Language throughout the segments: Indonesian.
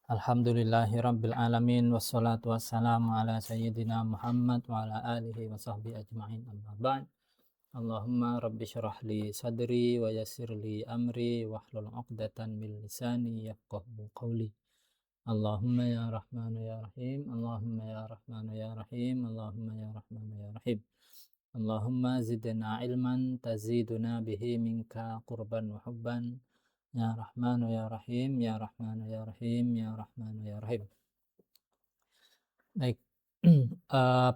Alhamdulillahirabbil alamin wassalatu wassalamu ala sayyidina Muhammad wa ala alihi wa sahbihi ajma'in amma ba'd. Allahumma rabbi syrah li sadri wa yassir li amri wahlul 'uqdatam min lisani yafqahu qawli. Allahumma ya rahmanu ya rahim, Allahumma ya rahmanu ya rahim, Allahumma ya rahmanu ya rahim. Allahumma zidna ilman taziduna bihi minka qurban wa hubban. Ya Rahmanu ya Rahim, ya Rahmanu ya Rahim, ya Rahmanu ya Rahim. Baik,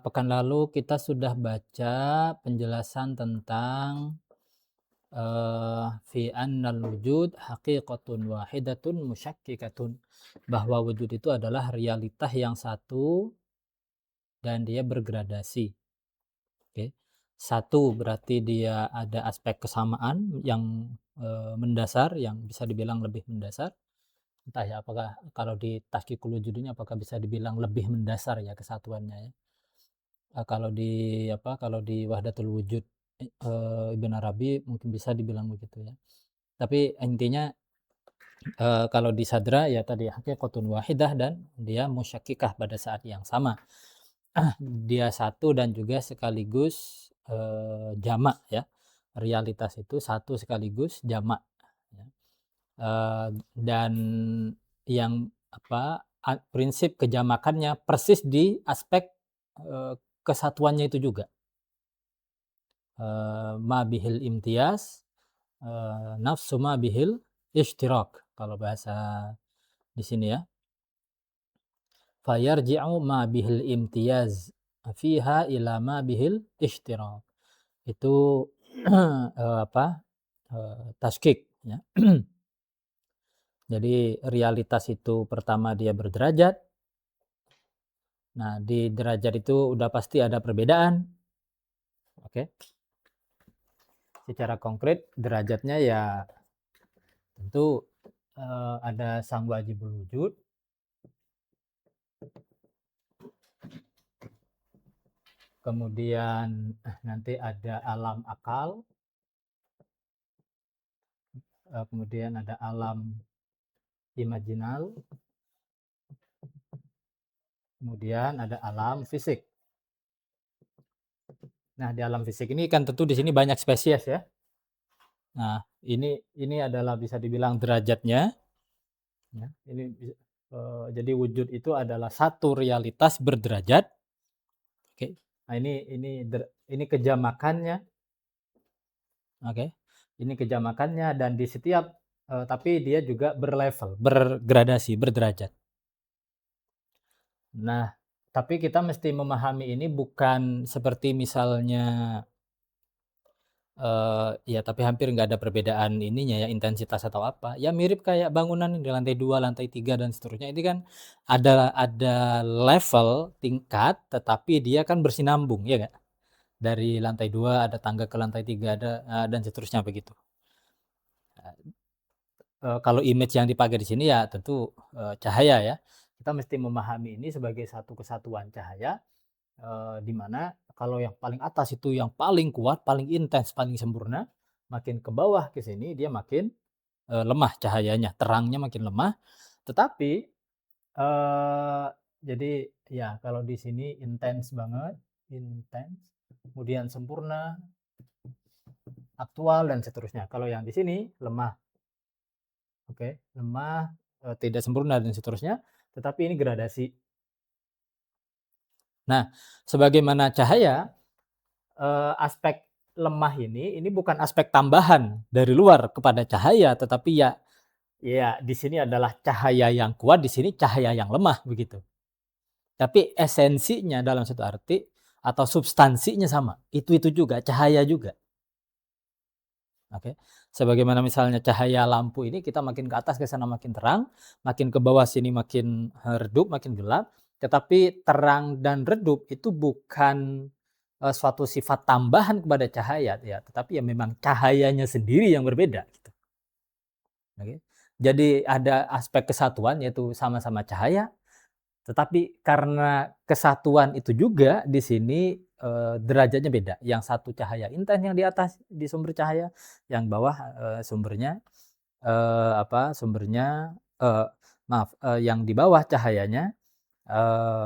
pekan lalu kita sudah baca penjelasan tentang fi annal wujud haqiqatun wahidatun musyakkikatun, bahwa wujud itu adalah realitas yang satu dan dia bergradasi. Oke. Satu berarti dia ada aspek kesamaan yang mendasar, yang bisa dibilang lebih mendasar. Entah ya apakah kalau di tahqiqul wujud ini apakah bisa dibilang lebih mendasar ya kesatuannya ya. Kalau di Wahdatul Wujud Ibn Arabi mungkin bisa dibilang begitu ya. Tapi intinya kalau di Sadra ya tadi haqiqatun wahidah dan dia musyakkikah pada saat yang sama. Dia satu dan juga sekaligus jamak ya. Realitas itu satu sekaligus jamak ya. Dan yang prinsip kejamakannya persis di aspek kesatuannya itu juga. Ma bihil imtiyaz, nafsu ma bihil ishtirak kalau bahasa di sini ya. Fayarji'u ma bihil imtiyaz fiha ila ma bihil ishtirak. Itu taskik ya. Jadi realitas itu pertama dia berderajat. Nah, di derajat itu udah pasti ada perbedaan. Oke. Secara konkret derajatnya ya tentu ada sang wajibul wujud. Kemudian nanti ada alam akal. Kemudian ada alam imajinal. Kemudian ada alam fisik. Nah, di alam fisik ini kan tentu di sini banyak spesies ya. Nah, ini adalah bisa dibilang derajatnya. Ya, jadi wujud itu adalah satu realitas berderajat. Oke. Nah, ini kejamakannya. Oke. Ini kejamakannya dan di setiap tapi dia juga berlevel, bergradasi, berderajat. Nah, tapi kita mesti memahami ini bukan seperti misalnya ya tapi hampir nggak ada perbedaan ininya ya, intensitas atau apa. Ya mirip kayak bangunan di lantai 2, lantai 3 dan seterusnya. Ini kan ada level, tingkat, tetapi dia kan bersinambung, ya nggak? Dari lantai 2 ada tangga ke lantai 3 ada dan seterusnya begitu. Kalau image yang dipakai di sini ya tentu cahaya ya. Kita mesti memahami ini sebagai satu kesatuan cahaya, di mana kalau yang paling atas itu yang paling kuat, paling intens, paling sempurna, makin ke bawah ke sini dia makin lemah cahayanya, terangnya makin lemah. Tetapi jadi ya kalau di sini intens banget, intens, kemudian sempurna, aktual dan seterusnya. Kalau yang di sini lemah, oke, lemah, tidak sempurna dan seterusnya. Tetapi ini gradasi. Nah, sebagaimana cahaya, aspek lemah ini bukan aspek tambahan dari luar kepada cahaya, tetapi ya di sini adalah cahaya yang kuat, di sini cahaya yang lemah begitu. Tapi esensinya dalam satu arti atau substansinya sama, itu juga cahaya juga. Oke. Sebagaimana misalnya cahaya lampu ini kita makin ke atas ke sana makin terang, makin ke bawah sini makin redup, makin gelap. Tetapi terang dan redup itu bukan suatu sifat tambahan kepada cahaya ya, tetapi ya memang cahayanya sendiri yang berbeda gitu. Oke. Jadi ada aspek kesatuan yaitu sama-sama cahaya, tetapi karena kesatuan itu juga di sini derajatnya beda. Yang satu cahaya intens yang di atas di sumber cahaya, yang bawah sumbernya yang di bawah cahayanya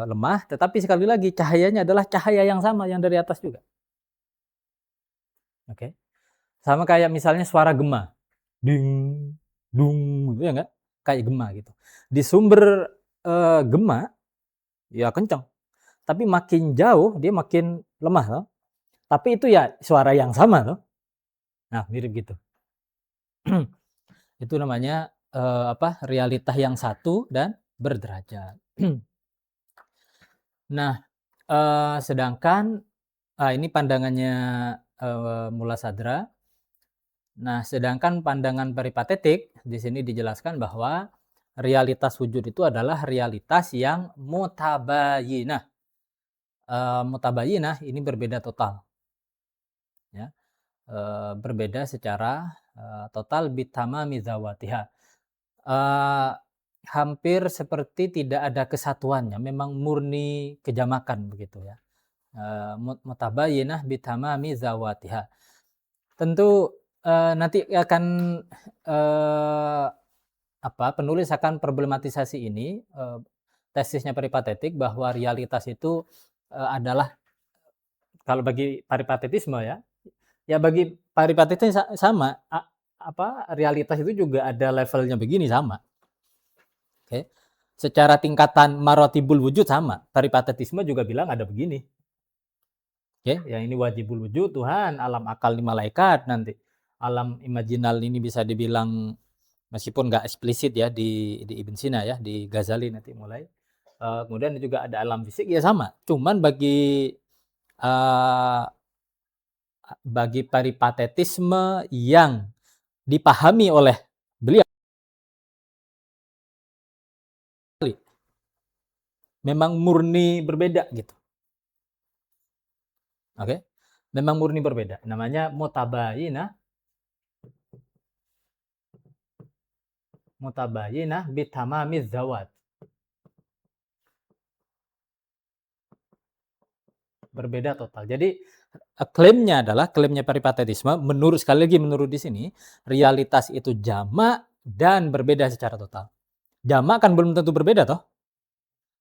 lemah, tetapi sekali lagi cahayanya adalah cahaya yang sama yang dari atas juga. Oke. Sama kayak misalnya suara gema, ding, dung, gitu ya enggak? Kayak gema gitu. Di sumber gema ya kencang, tapi makin jauh dia makin lemah toh. Tapi itu ya suara yang sama toh. Nah, mirip gitu. Itu namanya realitas yang satu dan berderajat. Nah, sedangkan ini pandangannya Mula Sadra. Nah, sedangkan pandangan peripatetik di sini dijelaskan bahwa realitas wujud itu adalah realitas yang mutabayinah. Mutabayinah ini berbeda total, ya. Berbeda secara total bitamami zawatiha. Hampir seperti tidak ada kesatuannya, memang murni kejamakan begitu ya. Mutabayinah bitamami zawatiha. Tentu nanti akan penulis akan problematisasi ini, tesisnya peripatetik bahwa realitas itu adalah kalau bagi peripatetisme ya, ya bagi peripatetisme sama, realitas itu juga ada levelnya begini sama. Oke. Secara tingkatan marotibul wujud sama. Peripatetisme juga bilang ada begini. Oke, yang ini wajibul wujud Tuhan, alam akal ini malaikat nanti. Alam imajinal ini bisa dibilang meskipun nggak eksplisit ya di Ibn Sina ya, di Ghazali nanti mulai. Kemudian juga ada alam fisik ya sama. Cuman bagi peripatetisme yang dipahami oleh beliau memang murni berbeda gitu. Oke. Memang murni berbeda. Namanya mutabayinah bitamamiz zawat. Berbeda total. Jadi klaimnya peripatetisme sekali lagi menurut di sini, realitas itu jamak dan berbeda secara total. Jamak kan belum tentu berbeda toh.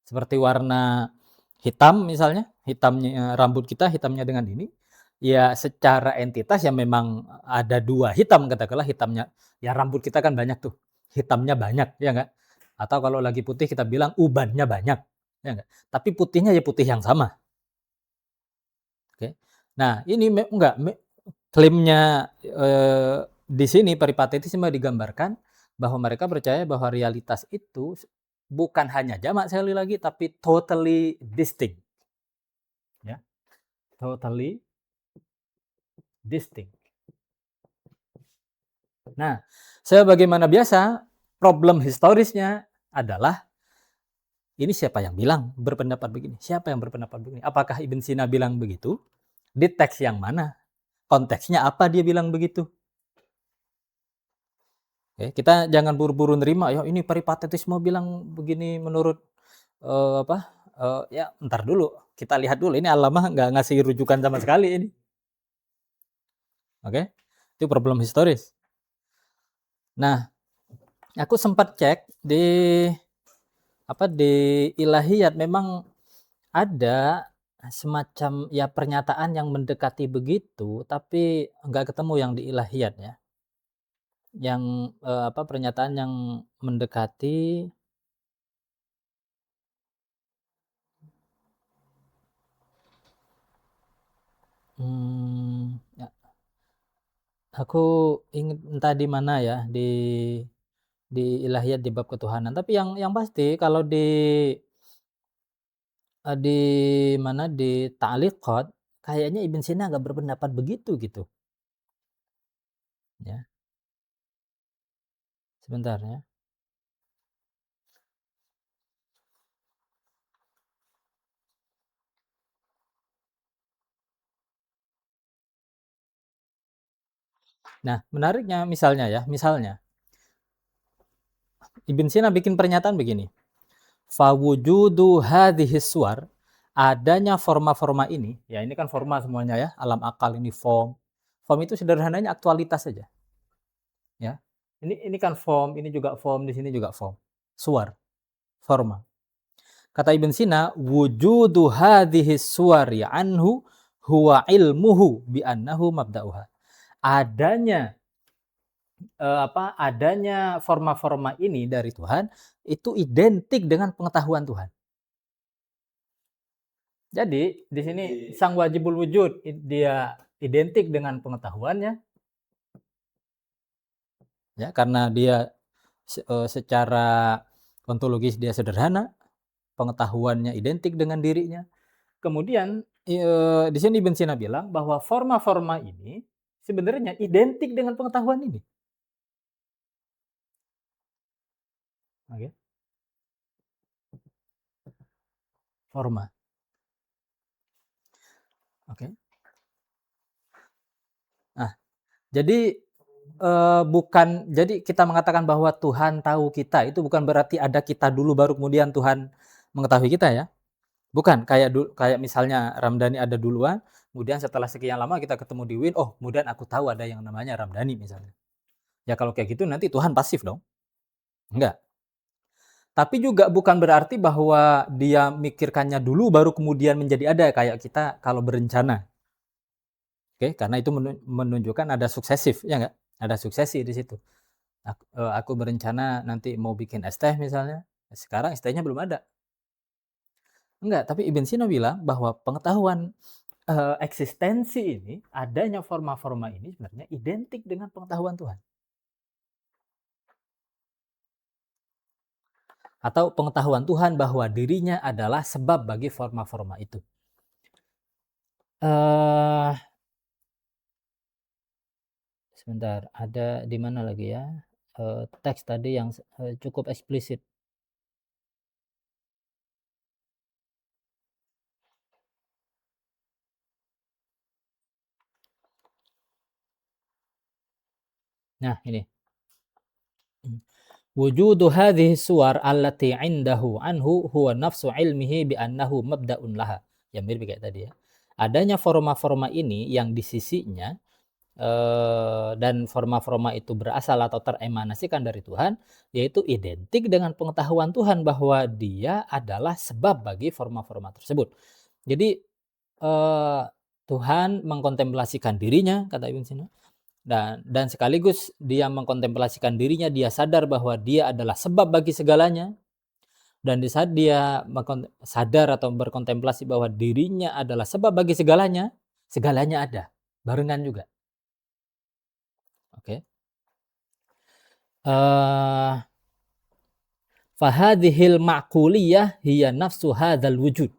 Seperti warna hitam misalnya, hitamnya rambut kita hitamnya dengan ini, ya secara entitas ya memang ada dua hitam katakanlah hitamnya, ya rambut kita kan banyak tuh, hitamnya banyak ya enggak? Atau kalau lagi putih kita bilang ubannya banyak, ya enggak? Tapi putihnya ya putih yang sama. Oke. Nah, ini klaimnya di sini peripatetisme digambarkan bahwa mereka percaya bahwa realitas itu bukan hanya jamak sekali lagi tapi totally distinct. Ya. Totally distinct. Nah, sebagaimana biasa, problem historisnya adalah ini siapa yang bilang berpendapat begini? Siapa yang berpendapat begini? Apakah Ibn Sina bilang begitu? Di teks yang mana? Konteksnya apa dia bilang begitu? Oke, kita jangan buru-buru nerima ya ini peripatetisme bilang begini menurut ya ntar dulu kita lihat dulu ini Al-Lamah nggak ngasih rujukan sama sekali ini. Oke, itu problem historis. Nah, aku sempat cek di Ilahiyat memang ada semacam ya pernyataan yang mendekati begitu, tapi nggak ketemu yang di Ilahiyat ya. Yang pernyataan yang mendekati ya, aku ingat entah di mana ya di Ilahiyat di bab ketuhanan. Tapi yang pasti kalau di mana di Ta'liqat kayaknya Ibn Sina nggak berpendapat begitu gitu. Ya, sebentar ya. Nah, menariknya misalnya Ibn Sina bikin pernyataan begini. Fawujudu hadhis suwar, adanya forma-forma ini, ya ini kan forma semuanya ya, alam akal ini form. Form itu sederhananya aktualitas saja. Ya. Ini kan form, ini juga form, di sini juga form. suwar, forma. Kata Ibn Sina, wujudu hadhihi suwari anhu huwa ilmuhu bi annahu mabda'uha. Adanya forma-forma ini dari Tuhan itu identik dengan pengetahuan Tuhan. Jadi di sini sang wajibul wujud dia identik dengan pengetahuannya, ya, karena dia secara ontologis dia sederhana, pengetahuannya identik dengan dirinya. Kemudian di sini Ibn Sina bilang bahwa forma-forma ini sebenarnya identik dengan pengetahuan ini. Oke. Forma. Oke. Nah, jadi jadi kita mengatakan bahwa Tuhan tahu kita itu bukan berarti ada kita dulu baru kemudian Tuhan mengetahui kita, ya. Bukan kayak misalnya Ramdhani ada duluan, kemudian setelah sekian lama kita ketemu di Win, oh kemudian aku tahu ada yang namanya Ramdhani misalnya. Ya kalau kayak gitu nanti Tuhan pasif dong. Enggak. Tapi juga bukan berarti bahwa dia mikirkannya dulu baru kemudian menjadi ada kayak kita kalau berencana. Oke, karena itu menunjukkan ada suksesif, ya enggak? Ada suksesi di situ. Aku berencana nanti mau bikin es teh misalnya, sekarang es tehnya belum ada. Enggak, tapi Ibn Sina bilang bahwa pengetahuan eksistensi ini, adanya forma-forma ini sebenarnya identik dengan pengetahuan Tuhan. Atau pengetahuan Tuhan bahwa dirinya adalah sebab bagi forma-forma itu. Sebentar, ada di mana lagi ya teks tadi yang cukup eksplisit. Nah, ini. Wujudu hadhihi suwar allati 'indahu anhu huwa nafsu ilmihi bi annahu mabda'un laha. Ya mirip kayak tadi ya. Adanya forma-forma ini yang di sisinya dan forma-forma itu berasal atau teremanasikan dari Tuhan, yaitu identik dengan pengetahuan Tuhan bahwa dia adalah sebab bagi forma-forma tersebut. Jadi Tuhan mengkontemplasikan dirinya, kata Ibn Sina, dan sekaligus dia mengkontemplasikan dirinya, dia sadar bahwa dia adalah sebab bagi segalanya, dan di saat dia sadar atau berkontemplasi bahwa dirinya adalah sebab bagi segalanya, segalanya ada, barengan juga. Oke. Fahadhil ma'kuliyah hiya nafsu hadzal wujud.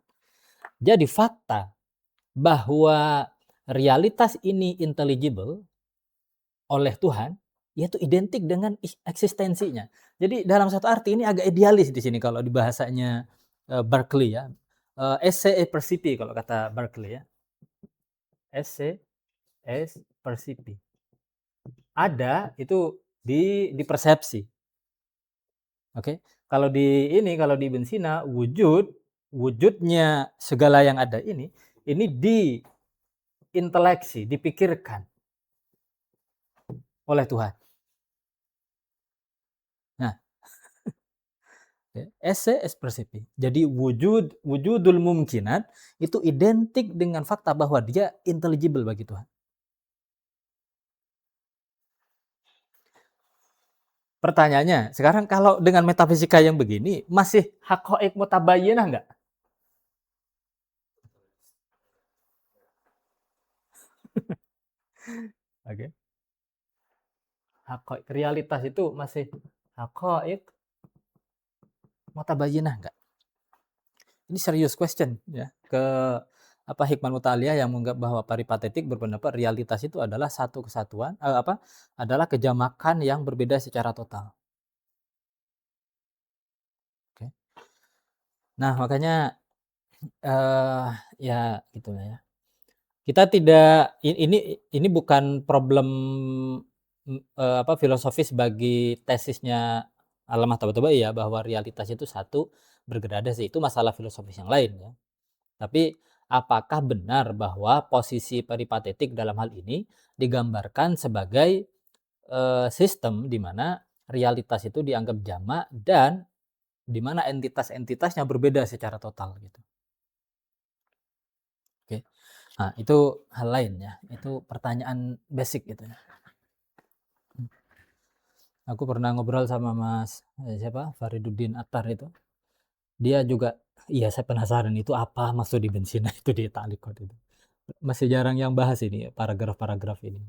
Jadi fakta bahwa realitas ini intelligible oleh Tuhan, yaitu identik dengan eksistensinya. Jadi dalam satu arti ini agak idealis di sini kalau di bahasanya Berkeley, ya. Esse e percipi kalau kata Berkeley, ya. Esse es percipi. Ada itu di persepsi. Oke. Kalau di Ibn Sina, wujudnya segala yang ada ini di inteleksi, dipikirkan oleh Tuhan. Nah, esse es percipi. Jadi wujudul mumkinat itu identik dengan fakta bahwa dia intelligible bagi Tuhan. Pertanyaannya, sekarang kalau dengan metafisika yang begini, masih haqaiq mutabayyinah enggak? Oke. Haqaiq, realitas itu masih haqaiq mutabayyinah enggak? Ini serius question, ya, ke Hikman Muta'aliyah yang menganggap bahwa paripatetik berpendapat realitas itu adalah satu kesatuan, adalah kejamakan yang berbeda secara total. Oke. Nah, makanya ya gitulah ya. Kita tidak ini bukan problem filosofis bagi tesisnya Allamah Tabatabai ya, bahwa realitas itu satu bergradasi, itu masalah filosofis yang lain ya. Tapi apakah benar bahwa posisi peripatetik dalam hal ini digambarkan sebagai sistem di mana realitas itu dianggap jamak dan di mana entitas-entitasnya berbeda secara total gitu. Oke. Nah, itu hal lain ya. Itu pertanyaan basic gitu ya. Aku pernah ngobrol sama Mas siapa? Fariduddin Attar itu. Dia juga, iya saya penasaran itu apa maksud di bensin itu di ta'liqat itu. Masih jarang yang bahas ini paragraf-paragraf ini.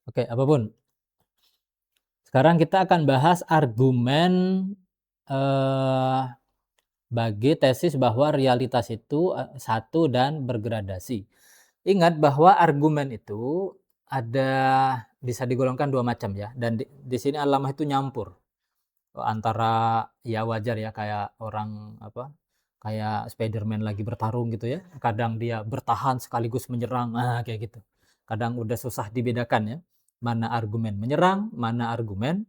Oke, apapun. Sekarang kita akan bahas argumen bagi tesis bahwa realitas itu satu dan bergradasi. Ingat bahwa argumen itu bisa digolongkan dua macam ya, dan di sini Allamah itu nyampur antara ya wajar ya kayak orang kayak Spiderman lagi bertarung gitu ya, kadang dia bertahan sekaligus menyerang, kayak gitu. Kadang udah susah dibedakan ya, mana argumen menyerang, mana argumen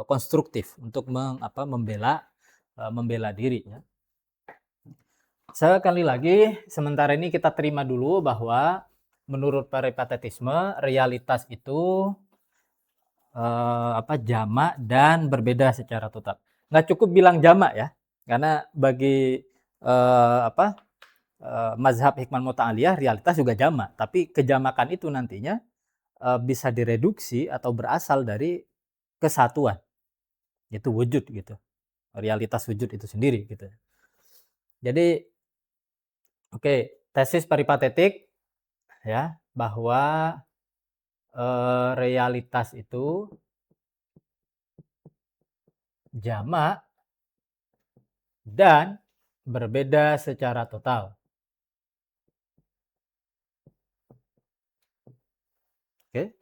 konstruktif untuk membela diri ya. Sekali lagi, sementara ini kita terima dulu bahwa menurut peripatetisme realitas itu jamak dan berbeda secara total. Nggak cukup bilang jamak ya, karena bagi mazhab Hikmah Muta'aliyah realitas juga jamak, tapi kejamakan itu nantinya bisa direduksi atau berasal dari kesatuan, yaitu wujud gitu, realitas wujud itu sendiri gitu. Jadi tesis peripatetik ya, bahwa realitas itu jamak dan berbeda secara total. Oke,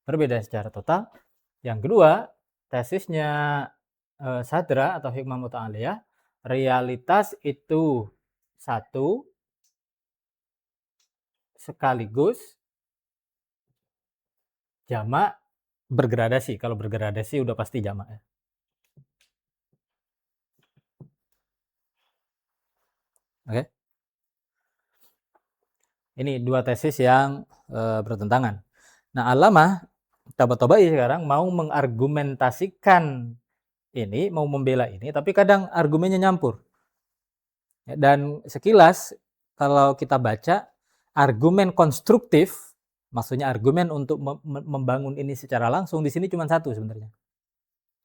berbeda secara total. Yang kedua, tesisnya Sadra atau Hikmah Muta'aliyah, realitas itu satu sekaligus jamak bergradasi. Kalau bergradasi udah pasti jamak ya. Oke. Ini dua tesis yang bertentangan. Nah, Allamah Tabatabai sekarang mau mengargumentasikan ini, mau membela ini, tapi kadang argumennya nyampur. Dan sekilas kalau kita baca argumen konstruktif, maksudnya argumen untuk membangun ini secara langsung, di sini cuma satu sebenarnya.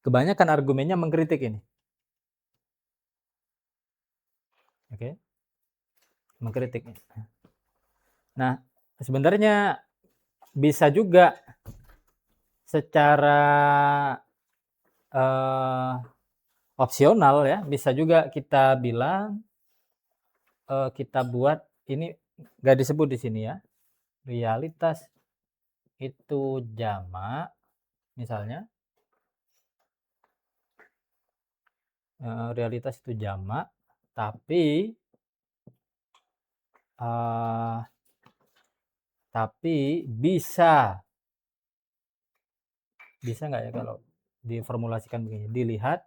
Kebanyakan argumennya mengkritik ini. Oke. Mengkritik. Nah, sebenarnya bisa juga secara opsional ya, bisa juga kita bilang kita buat ini nggak disebut di sini ya, realitas itu jamak misalnya, realitas itu jamak tapi bisa nggak ya kalau diformulasikan begini, dilihat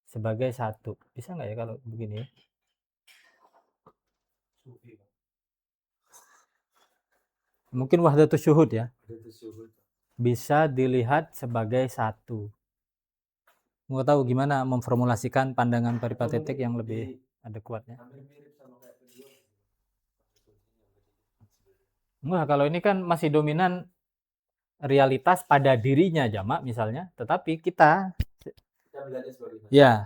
sebagai satu, bisa nggak ya kalau begini ya? Mungkin wahdatus syuhud ya, bisa dilihat sebagai satu. Mau tahu gimana memformulasikan pandangan peripatetik yang lebih adekuatnya? Enggak, kalau ini kan masih dominan realitas pada dirinya jamak misalnya, tetapi kita ya,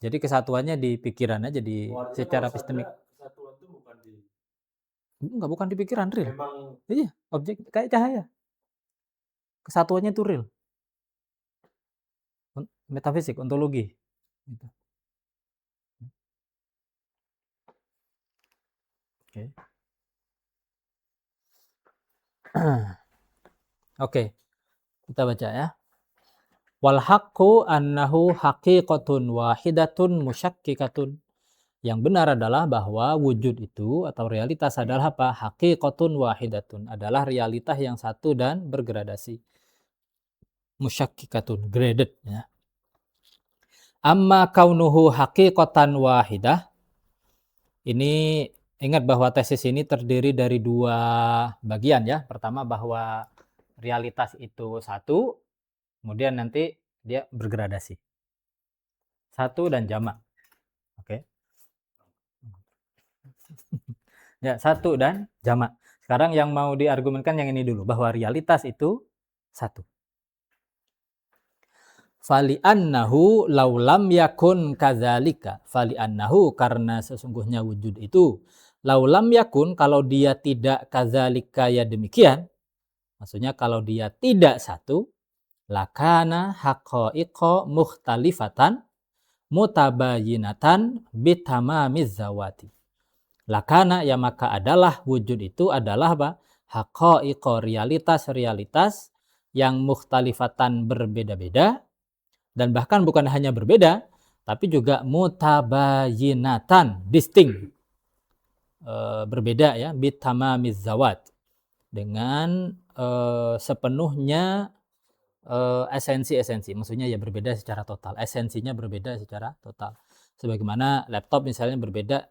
jadi kesatuannya di pikiran aja, di secara epistemik. Kesatuan itu bukan di pikiran, real. Iya, objek kayak cahaya. Kesatuannya itu real. Metafisik, ontologi. Gitu. Oke. Oke. Kita baca ya. Wal haqqu annahu haqiqatun wahidatun musyakkikatun. Yang benar adalah bahwa wujud itu atau realitas adalah apa? Haqiqatun wahidatun, adalah realitas yang satu dan bergradasi. Musyakkikatun, graded ya. Amma kaunuhu haqiqatan wahidah. Ini ingat bahwa tesis ini terdiri dari dua bagian ya. Pertama bahwa realitas itu satu, kemudian nanti dia bergradasi. Satu dan jamak. Oke. Ya, satu dan jamak. Sekarang yang mau diargumenkan yang ini dulu, bahwa realitas itu satu. Fali'annahu laulam yakun kadzalika. Fali'annahu, karena sesungguhnya wujud itu. Laulam yakun, kalau dia tidak kadzalika, ya demikian. Maksudnya kalau dia tidak satu, lakana haqa'iqa mukhtalifatan mutabayinatan bitamamiz zawati. Lakana, ya maka adalah wujud itu adalah apa? Haqa'iqa, realitas-realitas yang mukhtalifatan, berbeda-beda, dan bahkan bukan hanya berbeda, tapi juga mutabayinatan, distinct, berbeda ya, bitamamiz zawat, dengan sepenuhnya esensi-esensi, maksudnya ya berbeda secara total, esensinya berbeda secara total. Sebagaimana laptop misalnya berbeda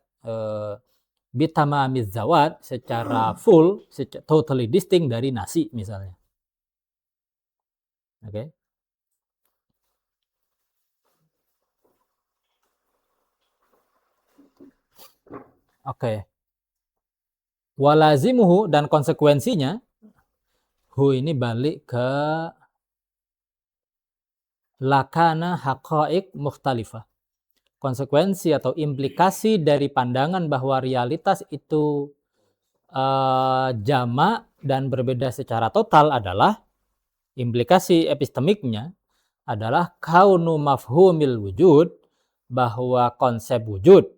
bitamamiz zawat, secara full, totally distinct dari nasi misalnya. Oke. Oke. Walazimuhu, dan konsekuensinya, hu ini balik ke lakana haqa'iq mukhtalifah. Konsekuensi atau implikasi dari pandangan bahwa realitas itu jamak dan berbeda secara total adalah, implikasi epistemiknya adalah kaunu mafhumil wujud, bahwa konsep wujud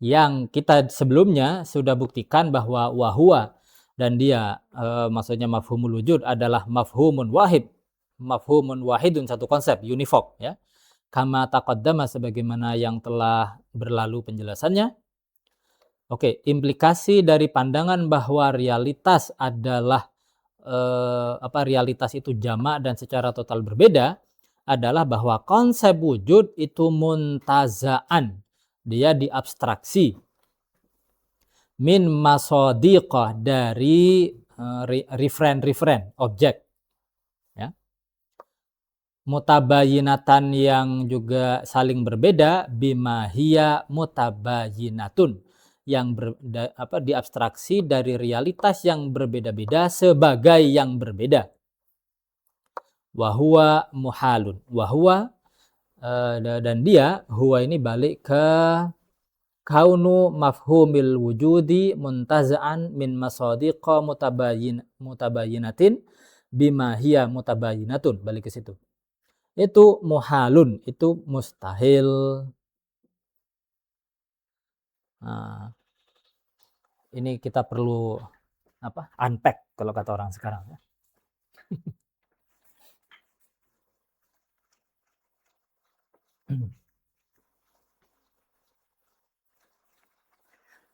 yang kita sebelumnya sudah buktikan bahwa wahua, dan dia maksudnya mafhumul wujud adalah mafhumun wahidun, satu konsep univoc ya, kama taqaddama, sebagaimana yang telah berlalu penjelasannya. Oke, implikasi dari pandangan bahwa realitas adalah realitas itu jamak dan secara total berbeda adalah bahwa konsep wujud itu muntaza'an, dia diabstraksi, min masodiqah, dari referen objek ya, mutabayinatan, yang juga saling berbeda, bimahia mutabayinatun, yang diabstraksi dari realitas yang berbeda-beda sebagai yang berbeda. Wahuwa muhalun, wahuwa, dan dia, huwa ini balik ke kaunu mafhumil wujudi muntaza'an min masadiqa mutabayinatin bima hiya mutabayinatun, balik ke situ. Itu muhalun, itu mustahil. Nah, ini kita perlu unpack kalau kata orang sekarang ya.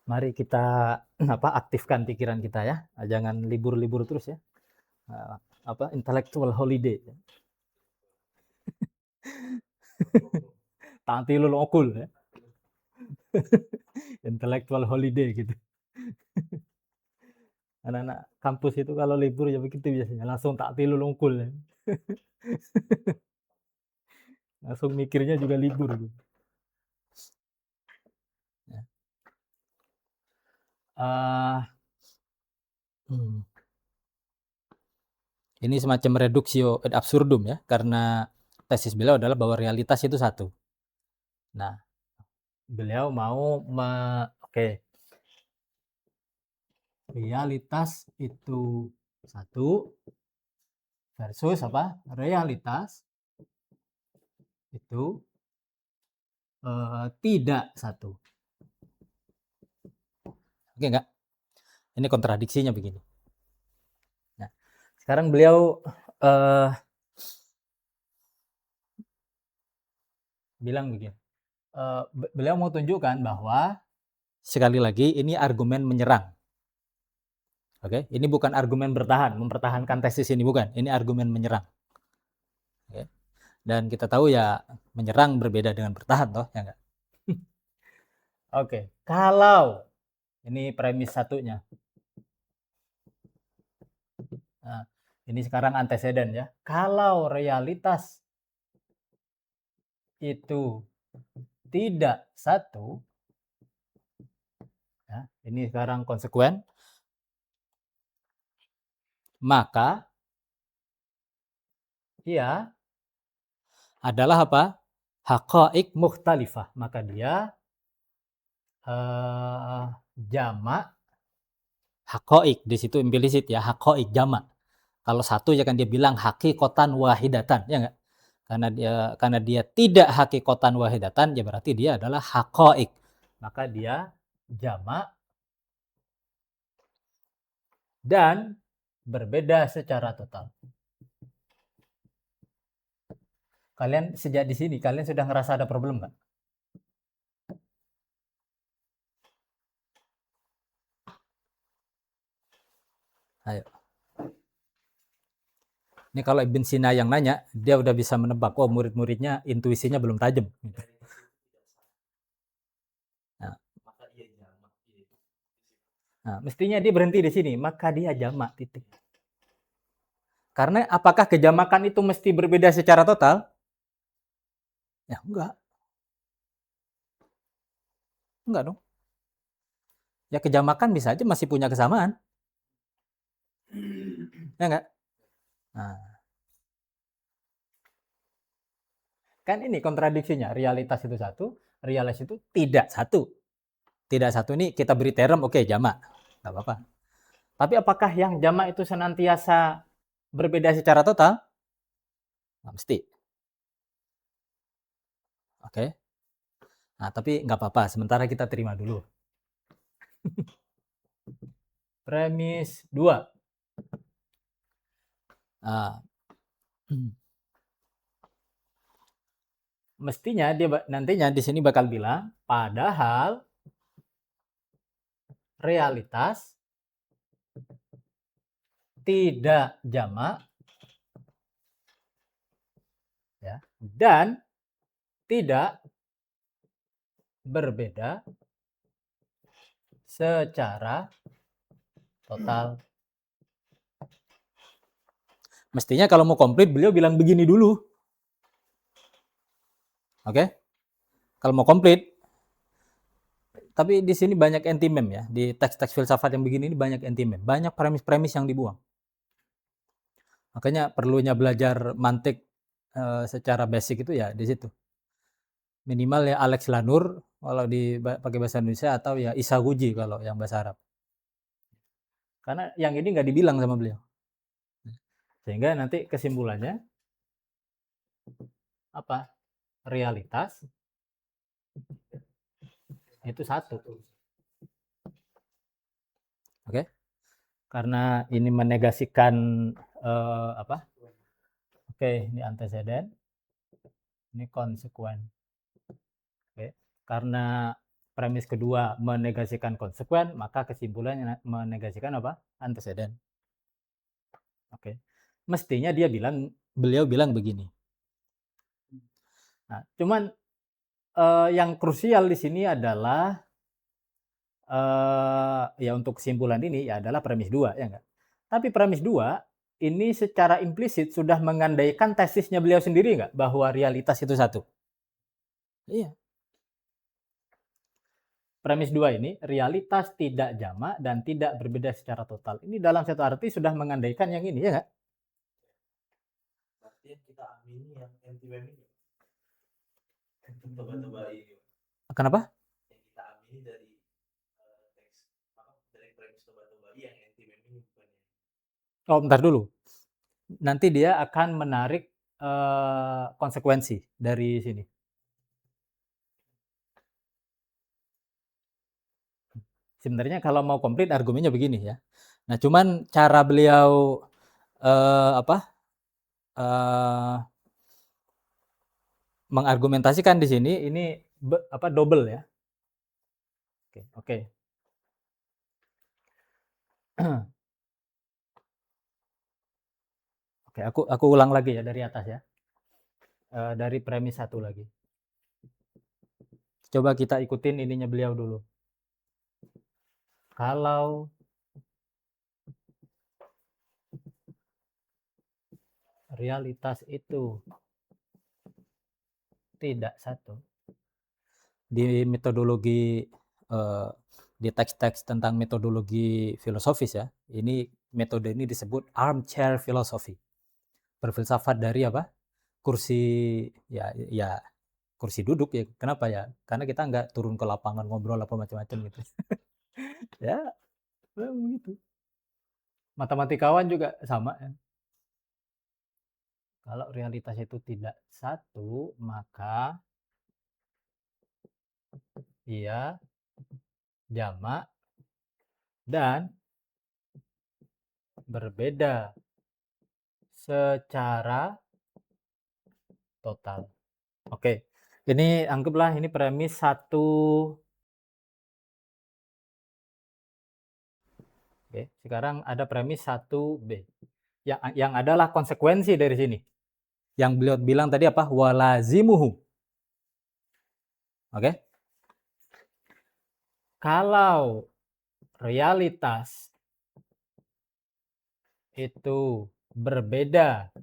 Mari kita aktifkan pikiran kita ya, jangan libur-libur terus ya. Intellectual holiday. Ta'tilul uqul ya. Intellectual holiday gitu. Anak-anak kampus itu kalau libur ya begitu biasanya, langsung ta'tilul uqul ya. Langsung mikirnya juga libur gitu. Ya. Ini semacam reduktio ad absurdum ya, karena tesis beliau adalah bahwa realitas itu satu. Nah, beliau mau realitas itu satu versus realitas itu tidak satu. Oke enggak? Ini kontradiksinya begini. Nah, sekarang beliau bilang begini. Beliau mau tunjukkan bahwa, sekali lagi, ini argumen menyerang. Oke, ini bukan argumen bertahan, mempertahankan tesis ini, bukan. Ini argumen menyerang. Oke. Dan kita tahu ya, menyerang berbeda dengan bertahan toh, ya enggak? Oke, kalau ini premis satunya. Nah, ini sekarang anteseden ya. Kalau realitas itu tidak satu, ya, ini sekarang konsekuen, maka ia adalah apa? Haqa'iq mukhtalifah. Maka dia jamak haqa'iq, di situ implisit ya, haqa'iq jamak. Kalau satu ya kan dia bilang hakikotan wahidatan, ya enggak? Karena dia tidak hakikotan wahidatan, ya berarti dia adalah haqa'iq. Maka dia jamak dan berbeda secara total. Kalian sejak di sini, kalian sudah ngerasa ada problem nggak? Ayo. Ini kalau Ibn Sina yang nanya, dia udah bisa menebak, oh murid-muridnya intuisinya belum tajam. Nah, mestinya dia berhenti di sini, maka dia jamak, titik. Karena apakah kejamakan itu mesti berbeda secara total? Ya enggak. Enggak dong. Ya kejamakan bisa aja masih punya kesamaan. Ya enggak? Nah, kan ini kontradiksinya. Realitas itu satu, realitas itu tidak satu. Tidak satu ini kita beri term, oke, jamak. Enggak apa-apa. Tapi apakah yang jamak itu senantiasa berbeda secara total? Nggak mesti. Oke. Nah, tapi nggak apa-apa. Sementara kita terima dulu. Premis 2. Nah, mestinya dia nantinya di sini bakal bilang, padahal realitas tidak jamak ya, dan tidak berbeda secara total. Mestinya kalau mau komplit beliau bilang begini dulu. Oke? Kalau mau komplit. Tapi di sini banyak anti-mem ya. Di teks-teks filsafat yang begini ini banyak anti-mem. Banyak premis-premis yang dibuang. Makanya perlunya belajar mantik secara basic itu ya di situ. Minimal ya Alex Lanur kalau pakai bahasa Indonesia, atau ya Isa Guji kalau yang bahasa Arab. Karena yang ini nggak dibilang sama beliau. Sehingga nanti kesimpulannya apa? Realitas itu satu. Oke? Karena ini menegasikan apa? Oke, ini antecedent. Ini konsekuen. Oke. Karena premis kedua menegasikan konsekuen, maka kesimpulannya menegasikan apa? Antecedent. Oke. Mestinya beliau bilang begini. Nah, cuman yang krusial di sini adalah ya untuk kesimpulan ini ya adalah premis 2, ya enggak? Tapi premis 2 ini secara implisit sudah mengandaikan tesisnya beliau sendiri enggak bahwa realitas itu satu? Iya. Premis 2 ini realitas tidak jamak dan tidak berbeda secara total. Ini dalam satu arti sudah mengandaikan yang ini, ya enggak? Berarti yang kita amini yang anti-mem ini. Tebak-tebak ini. Kenapa? Yang kita amini dari teks dari premis tebak-tebak yang anti-mem ini bukan. Oh, bentar dulu. Nanti dia akan menarik konsekuensi dari sini. Sebenarnya kalau mau komplit argumennya begini ya. Nah, cuman cara beliau mengargumentasikan di sini ini double ya. Oke. Oke, aku ulang lagi ya dari atas ya. Dari premis 1 lagi. Coba kita ikutin ininya beliau dulu. Kalau realitas itu tidak satu. Di metodologi di teks-teks tentang metodologi filosofis ya, ini metode ini disebut armchair philosophy. Berfilsafat dari apa? Kursi ya kursi duduk ya. Kenapa ya? Karena kita nggak turun ke lapangan ngobrol apa macam-macam gitu. Ya, begitu. Matematikawan juga sama ya. Kalau realitas itu tidak satu, maka ia jamak dan berbeda secara total. Oke, ini anggaplah ini premis 1. Oke, sekarang ada premis 1B. Yang adalah konsekuensi dari sini. Yang beliau bilang tadi apa? Walazimuhu. Oke. Kalau realitas itu berbeda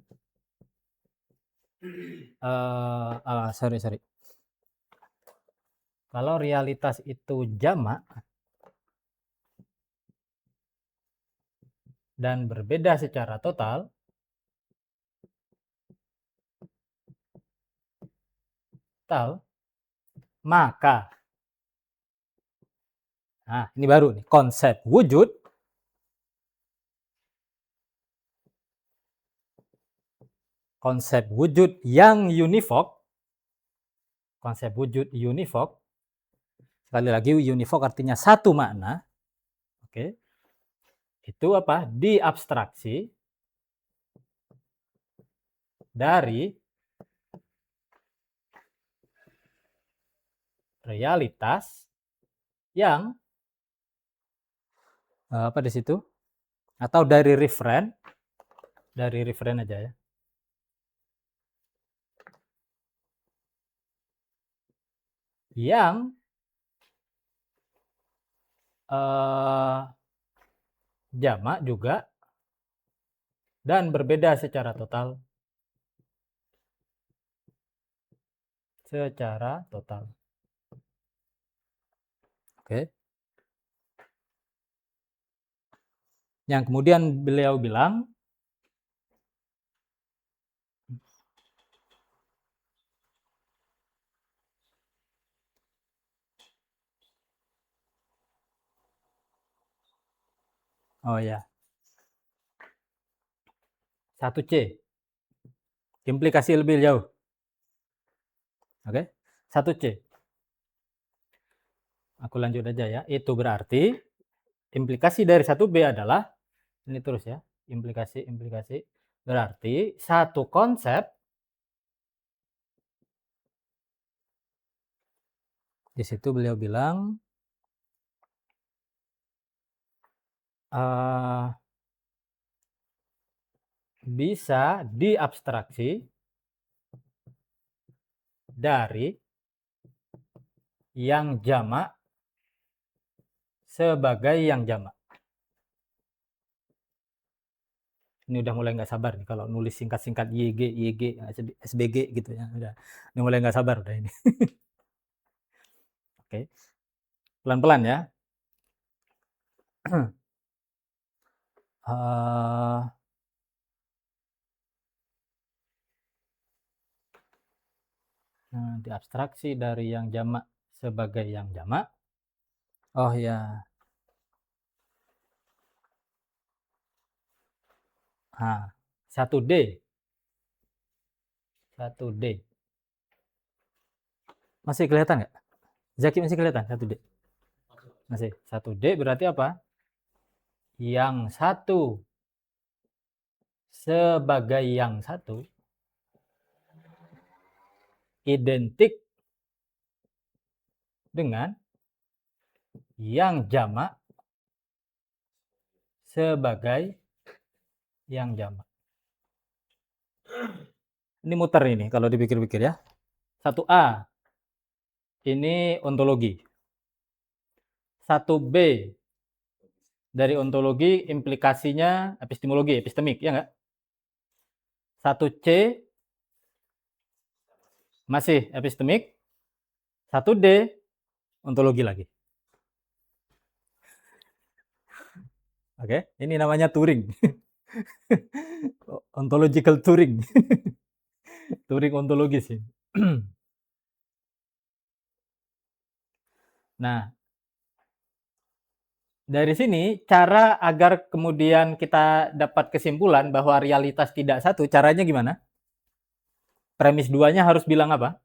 sorry. Kalau realitas itu jamak dan berbeda secara total, maka nah ini baru nih konsep wujud yang univok. Konsep wujud univok, sekali lagi univok artinya satu makna. Oke, itu apa? Diabstraksi dari realitas yang apa di situ? Atau dari referen aja ya. Yang jamak juga dan berbeda secara total. Oke. Yang kemudian beliau bilang oh ya. 1C. Implikasi lebih jauh. Oke. 1C. Aku lanjut aja ya. Itu berarti implikasi dari 1B adalah ini terus ya. Implikasi berarti satu konsep di situ beliau bilang bisa diabstraksi dari yang jamak sebagai yang jamak. Ini udah mulai nggak sabar nih kalau nulis singkat-singkat YG, SBG gitu ya. Udah mulai nggak sabar udah ini. Oke. Pelan-pelan ya. Diabstraksi dari yang jamak sebagai yang jamak. Oh ya. 1D. 1D. Masih kelihatan nggak? Zaki masih kelihatan 1D? Masih. 1D berarti apa? Yang satu sebagai yang satu identik dengan yang jamak sebagai yang jamak. Ini muter ini kalau dipikir-pikir ya. 1A ini ontologi. 1B dari ontologi implikasinya epistemologi, epistemik, ya enggak? Satu C masih epistemik, satu D ontologi lagi. Oke, ini namanya Turing. Ontological Turing. Turing ontologis sih. Nah, dari sini cara agar kemudian kita dapat kesimpulan bahwa realitas tidak satu, caranya gimana? Premis 2-nya harus bilang apa?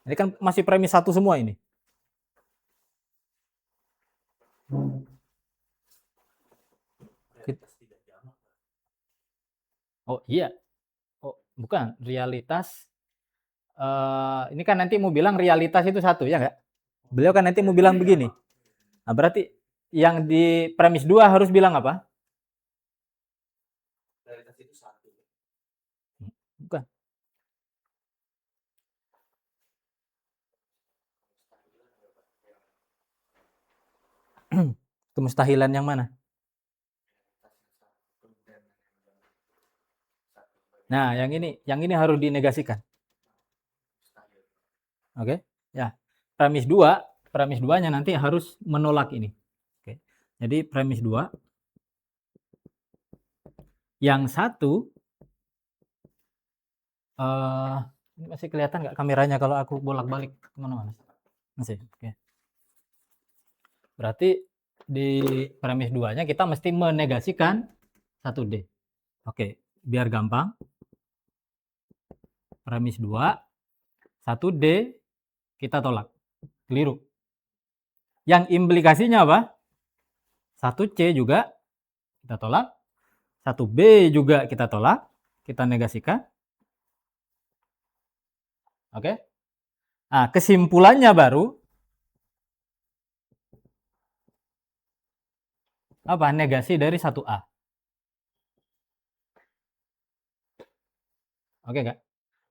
Ini kan masih premis 1 semua ini. Oh iya. Oh, bukan. Realitas. Ini kan nanti mau bilang realitas itu satu, ya nggak? Beliau kan nanti mau bilang begini. Nah, berarti yang di premis 2 harus bilang apa? Realitas itu satu. Bukan. Kemustahilan yang mana? Nah, yang ini harus dinegasikan. Oke, ya. Premis 2-nya nanti harus menolak ini. Oke. Jadi premis 2 yang satu ini masih kelihatan nggak kameranya kalau aku bolak-balik kemana-mana? Masih. Oke. Berarti di premis 2-nya kita mesti menegasikan 1D. Oke, biar gampang. Premis 2, 1D kita tolak. Keliru. Yang implikasinya apa? 1C juga kita tolak. 1B juga kita tolak. Kita negasikan. Oke. Nah, kesimpulannya baru apa? Negasi dari 1A. Oke nggak?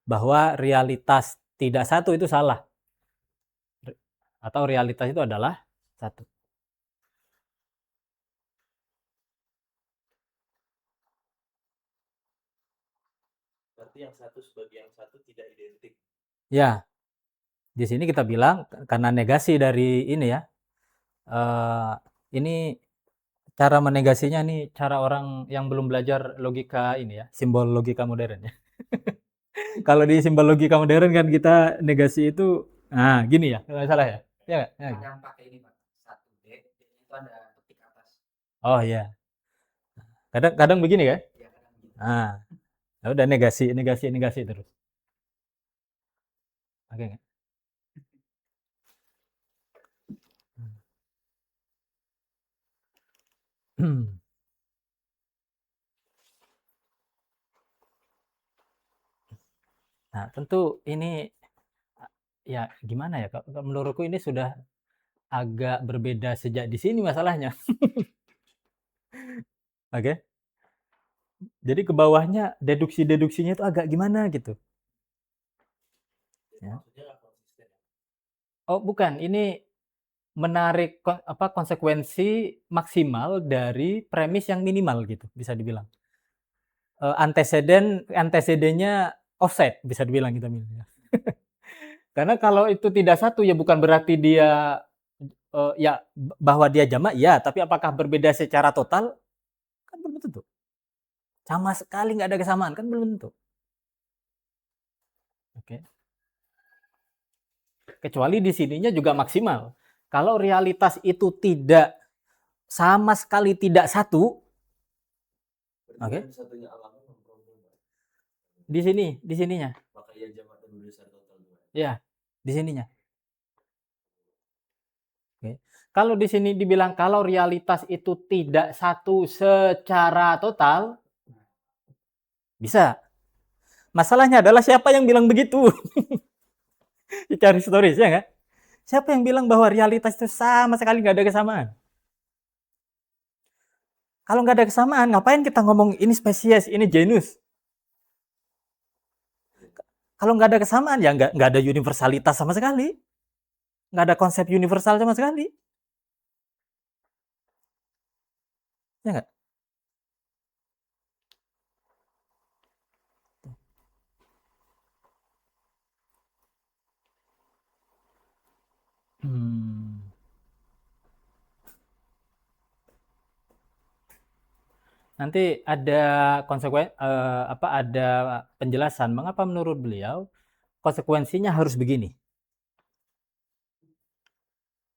Bahwa realitas tidak satu itu salah. Atau realitas itu adalah satu. Berarti yang satu sebagai yang satu tidak identik. Ya, di sini kita bilang karena negasi dari ini ya. Ini cara menegasinya nih cara orang yang belum belajar logika ini ya, simbol logika modern ya. Kalau di simbol logika modern kan kita negasi itu, nah gini ya, nggak salah ya? Ya nggak? Ya, Kadang pakai ini Pak, 1D, itu ada petik atas. oh iya. Kadang begini kan? Ya, kadang begini. Nah, udah negasi terus. Oke nggak? Nah, tentu ini ya gimana ya? Menurutku ini sudah agak berbeda sejak di sini masalahnya. Oke. Jadi ke bawahnya deduksi-deduksinya itu agak gimana gitu. Ya. Oh, bukan, ini menarik konsekuensi maksimal dari premis yang minimal gitu, bisa dibilang. Antecedennya offset bisa dibilang kita bilang. Karena kalau itu tidak satu ya bukan berarti dia ya bahwa dia jamak ya, tapi apakah berbeda secara total? Kan belum tentu. Sama sekali nggak ada kesamaan kan belum tentu. Oke. Kecuali di sininya juga maksimal. Kalau realitas itu tidak sama sekali tidak satu, oke. Di sininya. Ya, di sininya. Oke. Kalau di sini dibilang kalau realitas itu tidak satu secara total, bisa. Masalahnya adalah siapa yang bilang begitu? Dicari historis ya nggak? Siapa yang bilang bahwa realitas itu sama sekali nggak ada kesamaan? Kalau nggak ada kesamaan, ngapain kita ngomong ini spesies, ini genus? Kalau nggak ada kesamaan, ya nggak ada universalitas sama sekali. Nggak ada konsep universal sama sekali. Ya nggak? Nanti ada ada penjelasan mengapa menurut beliau konsekuensinya harus begini.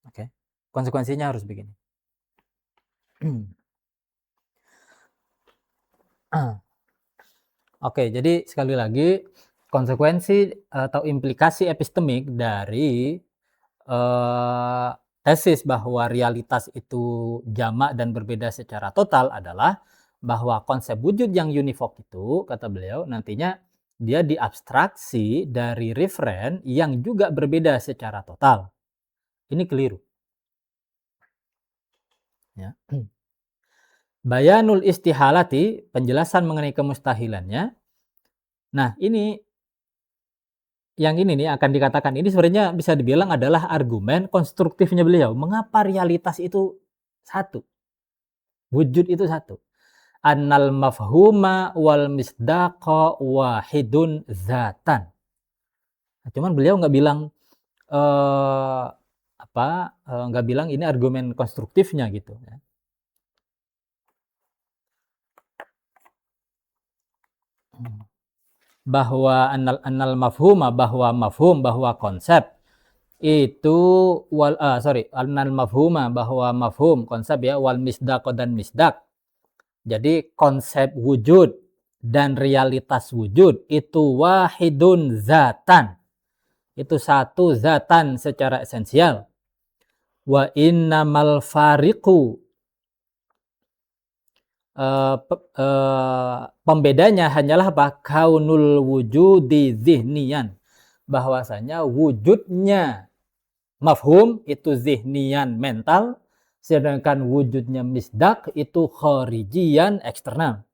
Oke. Konsekuensinya harus begini. Oke, jadi sekali lagi konsekuensi atau implikasi epistemik dari tesis bahwa realitas itu jamak dan berbeda secara total adalah bahwa konsep wujud yang univok itu, kata beliau, nantinya dia diabstraksi dari referen yang juga berbeda secara total. Ini keliru. Ya. Bayanul istihalati, penjelasan mengenai kemustahilannya. Nah, ini yang ini nih akan dikatakan ini sebenarnya bisa dibilang adalah argumen konstruktifnya beliau. Mengapa realitas itu satu? Wujud itu satu. Annal mafhuma wal misdaqa wahidun zatan. Nah, cuman beliau nggak bilang nggak bilang ini argumen konstruktifnya gitu. Bahwa annal mafhuma, bahwa konsep itu annal mafhuma, bahwa mafhum konsep ya, wal misdaq dan misdaq. Jadi konsep wujud dan realitas wujud itu wahidun zatan. Itu satu zatan secara esensial. Wa innamal fariqu, pembedanya hanyalah apa? Kaunul wujudi zihniyan. Bahwasanya wujudnya mafhum itu zihniyan mental, sedangkan wujudnya misdak itu kharijian eksternal.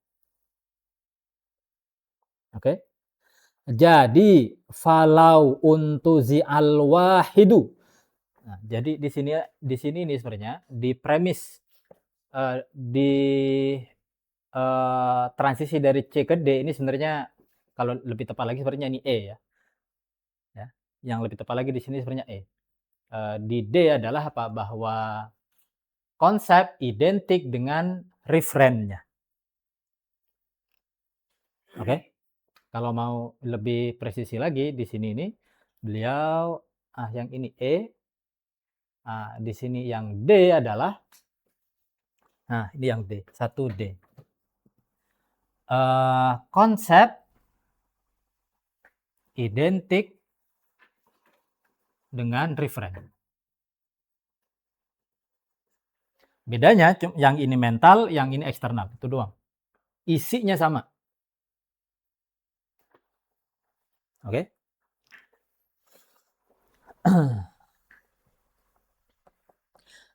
Oke. Jadi falau untuzi al wahidu. Nah, jadi di sini ini sebenarnya di premis di transisi dari C ke D ini sebenarnya kalau lebih tepat lagi sebenarnya ini E ya. Ya. Yang lebih tepat lagi di sini sebenarnya E. Di D adalah apa? Bahwa konsep identik dengan referennya. Oke. Kalau mau lebih presisi lagi di sini ini beliau yang ini E. Di sini yang D adalah ini yang D, 1D. Konsep identik dengan referen. Bedanya yang ini mental, yang ini eksternal, itu doang. Isinya sama. Oke.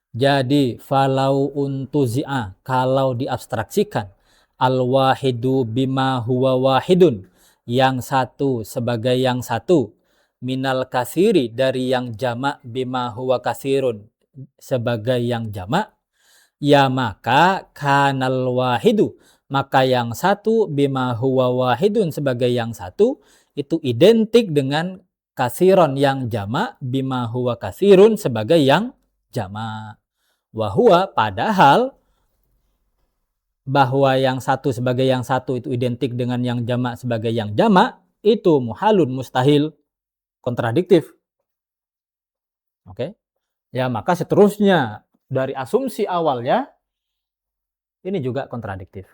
Jadi falau untuzi'a, kalau diabstraksikan, al wahidu bima huwa wahidun, yang satu sebagai yang satu, minal kasiri, dari yang jamak, bima huwa kasirun, sebagai yang jamak, ya maka kanal wahidu, maka yang satu, bima huwa wahidun, sebagai yang satu, itu identik dengan kasiron yang jamak, bima huwa kasirun, sebagai yang jamak. Wahua, padahal bahwa yang satu sebagai yang satu itu identik dengan yang jamak sebagai yang jamak, itu muhalun, mustahil, kontradiktif. Oke. Ya, maka seterusnya dari asumsi awalnya ini juga kontradiktif.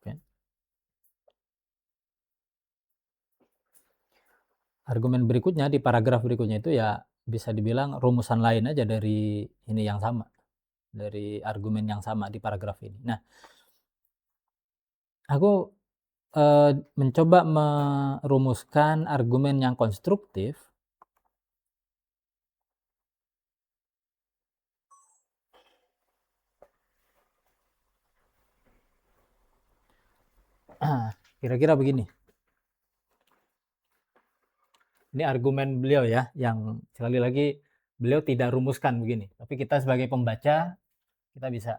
Oke. Argumen berikutnya di paragraf berikutnya itu ya bisa dibilang rumusan lain aja dari ini yang sama, dari argumen yang sama di paragraf ini. Nah, aku mencoba merumuskan argumen yang konstruktif kira-kira begini. Ini argumen beliau ya, yang sekali lagi beliau tidak rumuskan begini. Tapi kita sebagai pembaca, kita bisa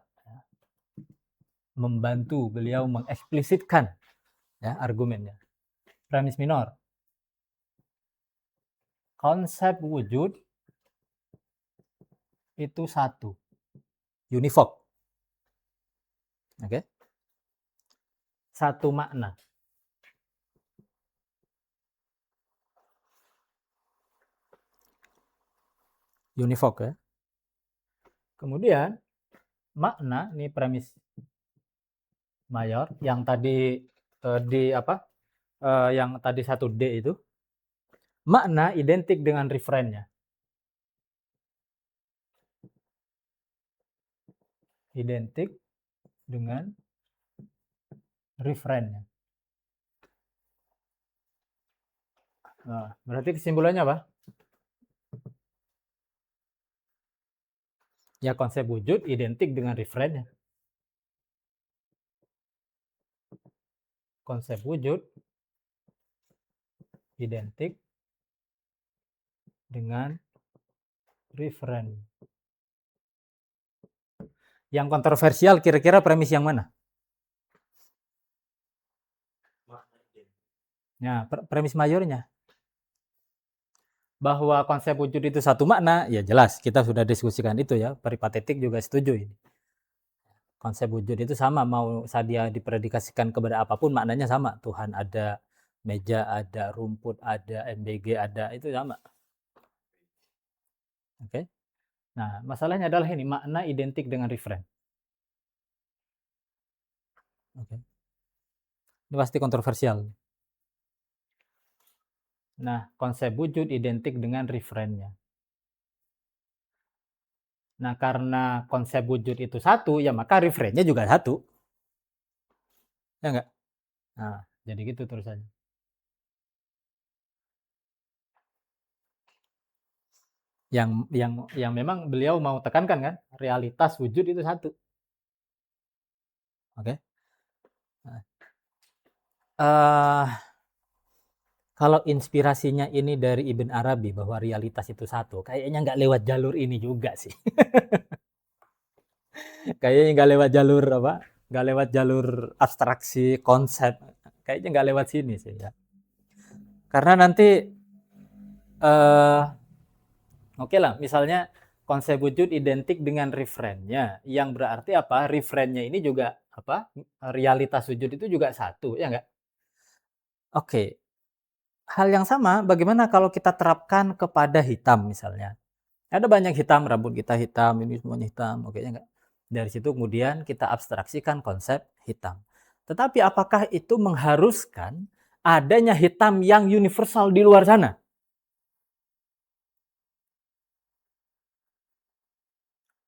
membantu beliau mengeksplisitkan ya argumennya. Premis minor. Konsep wujud itu satu, univok. Oke. Satu makna. Univok ya. Kemudian makna, ini premis mayor yang tadi yang tadi 1D itu, makna identik dengan referennya. Identik dengan referennya. Nah, berarti kesimpulannya apa? Ya, konsep wujud identik dengan referennya. Konsep wujud identik dengan referen. Yang kontroversial kira-kira premis yang mana? Ya, premis mayornya. Bahwa konsep wujud itu satu makna, ya jelas kita sudah diskusikan itu ya. Peripatetik juga setuju ini. Konsep wujud itu sama, mau dia dipredikasikan kepada apapun maknanya sama. Tuhan ada, meja ada, rumput ada, MBG ada, itu sama. Oke. Nah, masalahnya adalah ini, makna identik dengan referen. Oke. Ini pasti kontroversial. Nah, konsep wujud identik dengan referennya. Nah, karena konsep wujud itu satu, ya maka referennya juga satu. Ya enggak? Nah, jadi gitu terusannya. Yang memang beliau mau tekankan kan, realitas wujud itu satu. Oke. Kalau inspirasinya ini dari Ibn Arabi bahwa realitas itu satu, kayaknya nggak lewat jalur ini juga sih. Kayaknya nggak lewat jalur apa? Nggak lewat jalur abstraksi konsep. Kayaknya nggak lewat sini sih ya. Karena nanti oke lah, misalnya konsep wujud identik dengan referennya, yang berarti apa? Referennya ini juga apa? Realitas wujud itu juga satu, ya nggak? Oke. Hal yang sama, bagaimana kalau kita terapkan kepada hitam misalnya? Ada banyak hitam, rambut kita hitam, ini semuanya hitam, oke ya nggak? Dari situ kemudian kita abstraksikan konsep hitam. Tetapi apakah itu mengharuskan adanya hitam yang universal di luar sana?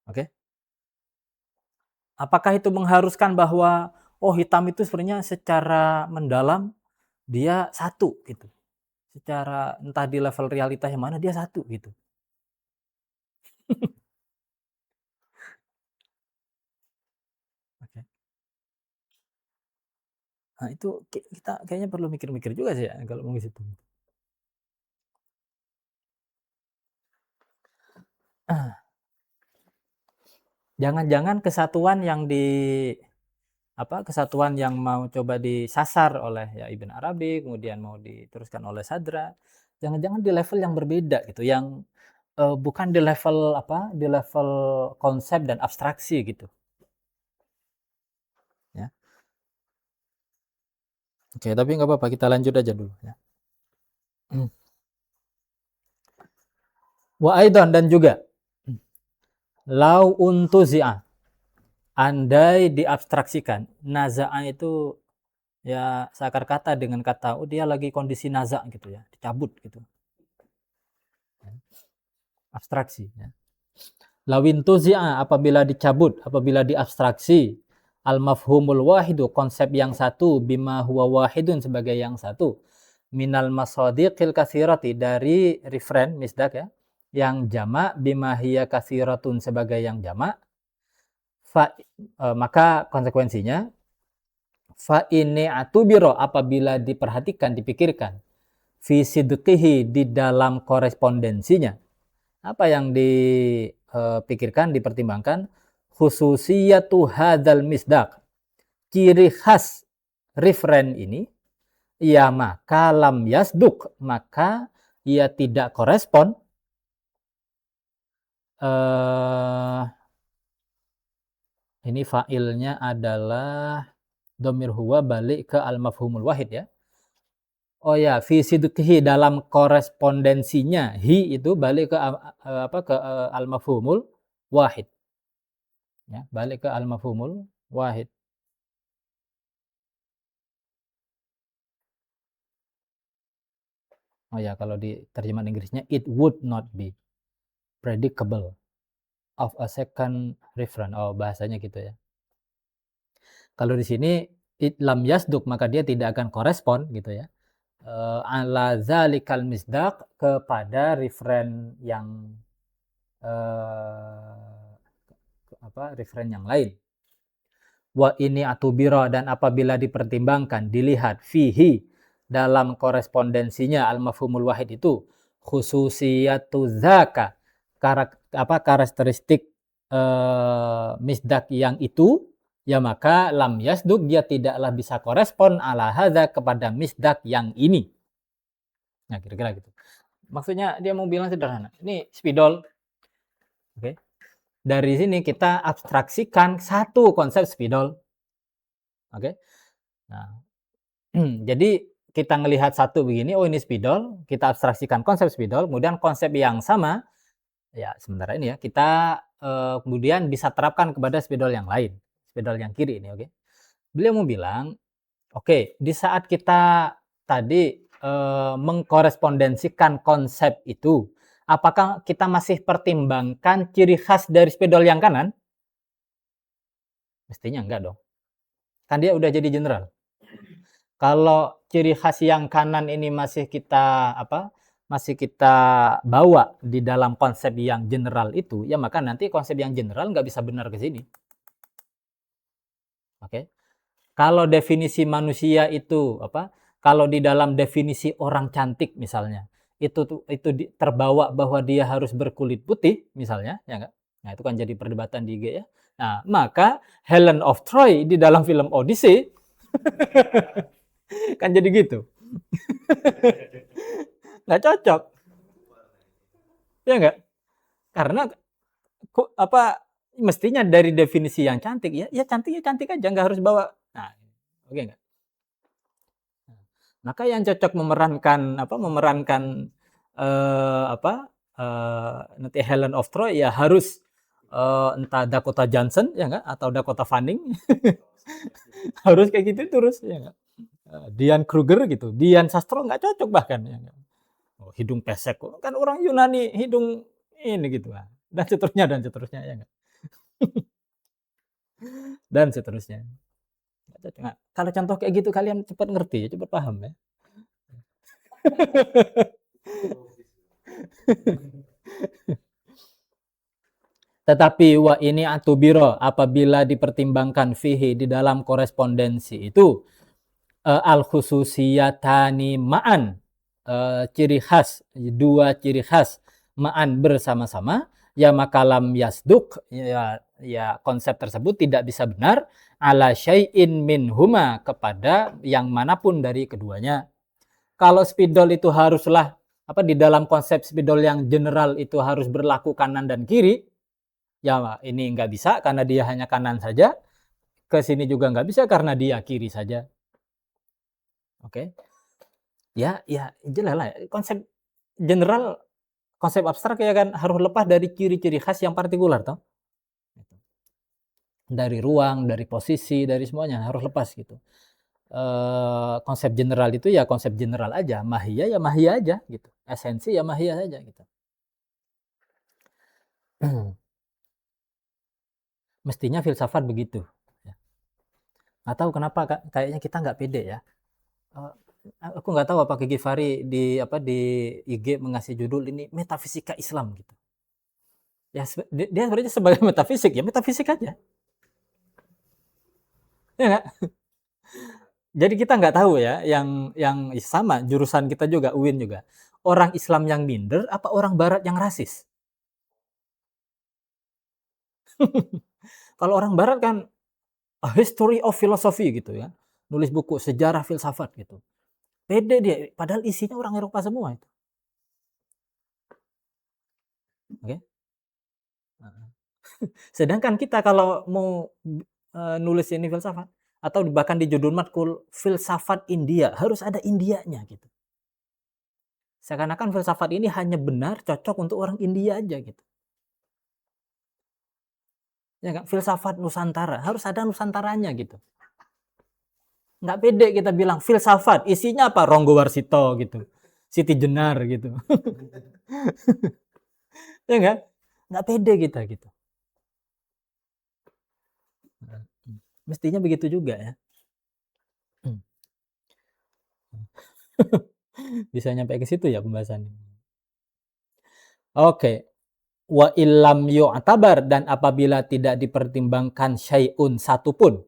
Oke. Apakah itu mengharuskan bahwa hitam itu sebenarnya secara mendalam dia satu gitu. Secara entah di level realitas yang mana dia satu gitu. Oke. Nah, itu kita kayaknya perlu mikir-mikir juga sih ya kalau mau ke situ. Jangan-jangan kesatuan kesatuan yang mau coba disasar oleh ya Ibn Arabi, kemudian mau diteruskan oleh Sadra, jangan-jangan di level yang berbeda gitu, yang bukan di level konsep dan abstraksi gitu. Ya. Oke, tapi nggak apa-apa, kita lanjut aja dulu ya. Wa aidan, dan juga lau untuzi'a, andai diabstraksikan. Naza'a itu ya seakar kata dengan kata dia lagi kondisi naza gitu ya, dicabut gitu. Abstraksi ya. Lawin tuzi'a, apabila dicabut, apabila diabstraksi, al mafhumul wahidu, konsep yang satu, bima huwa wahidun, sebagai yang satu, minal masadiqil katsirati, dari referen misdak ya, yang jamak, bima hiya katsiratun, sebagai yang jamak, maka konsekuensinya fa ini atubiro, apabila diperhatikan, dipikirkan, fi sidqihi, di dalam korespondensinya, apa yang dipikirkan, dipertimbangkan, khususiyatu hadzal misdaq, ciri khas referen ini, ya maka lam yasduk, maka ia tidak korespon. Ini fa'ilnya adalah dhamir huwa balik ke al-mafhumul wahid ya. Oh ya, fi sidqihi, dalam korespondensinya, hi itu balik ke al-mafhumul wahid. Ya, balik ke al-mafhumul wahid. Oh ya, kalau di terjemahan Inggrisnya, it would not be predicable of a second referen. Oh, bahasanya gitu ya. Kalau di sini it lam yasduk, maka dia tidak akan korespon gitu ya. Ala zalikal misdaq, kepada referen yang referen yang lain. Wa ini atubiro, dan apabila dipertimbangkan, dilihat fihi, dalam korespondensinya al-mafhumul wahid itu, khususiyatu zaka, karakteristik misdaq yang itu, ya maka lam yasduk, dia tidaklah bisa korespon ala hadza, kepada misdaq yang ini. Nah, kira-kira gitu. Maksudnya dia mau bilang sederhana. Ini spidol. Oke. Dari sini kita abstraksikan satu konsep spidol. Oke. Nah, jadi kita ngelihat satu begini, oh ini spidol, kita abstraksikan konsep spidol, kemudian konsep yang sama, ya sementara ini ya, kita kemudian bisa terapkan kepada spidol yang lain, spidol yang kiri ini, oke. Beliau mau bilang, oke, di saat kita tadi mengkorespondensikan konsep itu, apakah kita masih pertimbangkan ciri khas dari spidol yang kanan? Mestinya enggak dong. Kan dia udah jadi general. Kalau ciri khas yang kanan ini masih kita bawa di dalam konsep yang general itu, ya maka nanti konsep yang general nggak bisa benar ke sini. Oke. Kalau definisi manusia itu kalau di dalam definisi orang cantik misalnya, itu terbawa bahwa dia harus berkulit putih misalnya, ya enggak? Nah, itu kan jadi perdebatan di IG ya. Nah, maka Helen of Troy di dalam film Odyssey kan jadi gitu. Nggak cocok. Ya enggak? Karena mestinya dari definisi yang cantik ya cantiknya cantik aja, nggak harus bawa. Nah, oke enggak? Maka yang cocok memerankan nanti Helen of Troy ya harus entah Dakota Johnson ya enggak, atau Dakota Fanning. Harus kayak gitu terus ya enggak. Dian Kruger gitu, Dian Sastro nggak cocok bahkan ya enggak. Oh, hidung pesek kan orang Yunani hidung ini gitu lah. Dan seterusnya ya enggak. Dan seterusnya. Nah, kalau contoh kayak gitu kalian cepat ngerti, cepat paham ya. Tetapi wa ini atubiro, apabila dipertimbangkan fihi, di dalam korespondensi itu, al khususiyatani ma'an, ciri khas, dua ciri khas ma'an bersama-sama, ya maka lam yasduk, ya konsep tersebut tidak bisa benar ala syai'in minhuma, kepada yang manapun dari keduanya. Kalau spidol itu haruslah di dalam konsep spidol yang general itu harus berlaku kanan dan kiri, ya ini nggak bisa karena dia hanya kanan saja. Ke sini juga nggak bisa karena dia kiri saja. Oke. Ya jelas lah. Konsep general, konsep abstrak ya kan harus lepas dari ciri-ciri khas yang partikular toh. Dari ruang, dari posisi, dari semuanya harus lepas gitu. Konsep general itu ya konsep general aja, mahiyah ya mahiyah aja gitu. Esensi ya mahiyah saja gitu. Mestinya filsafat begitu. Nggak tahu kenapa kayaknya kita nggak pede ya. Aku nggak tahu apa Gigi Fari di IG mengasih judul ini metafisika Islam gitu. Ya dia sebenarnya sebagai metafisik ya metafisik aja. Ya nggak? Jadi kita nggak tahu ya yang sama jurusan kita juga UIN juga. Orang Islam yang minder apa orang Barat yang rasis? Kalau orang barat kan A History of Philosophy gitu ya, nulis buku sejarah filsafat gitu. Pede dia, padahal isinya orang Eropa semua itu. Oke. Heeh. Sedangkan kita kalau mau nulis ini filsafat atau bahkan di judul matkul filsafat India, harus ada Indianya gitu. Seakan-akan filsafat ini hanya benar cocok untuk orang India aja gitu. Ya nggak? Filsafat Nusantara, harus ada Nusantaranya gitu. Nggak pede kita bilang filsafat, isinya apa? Ronggo Warsito gitu, Siti Jenar gitu. Ya nggak? Nggak pede kita gitu. Mestinya begitu juga ya. Bisa nyampe ke situ ya pembahasannya. Oke. Wa illam yu'tabar, dan apabila tidak dipertimbangkan syai'un satupun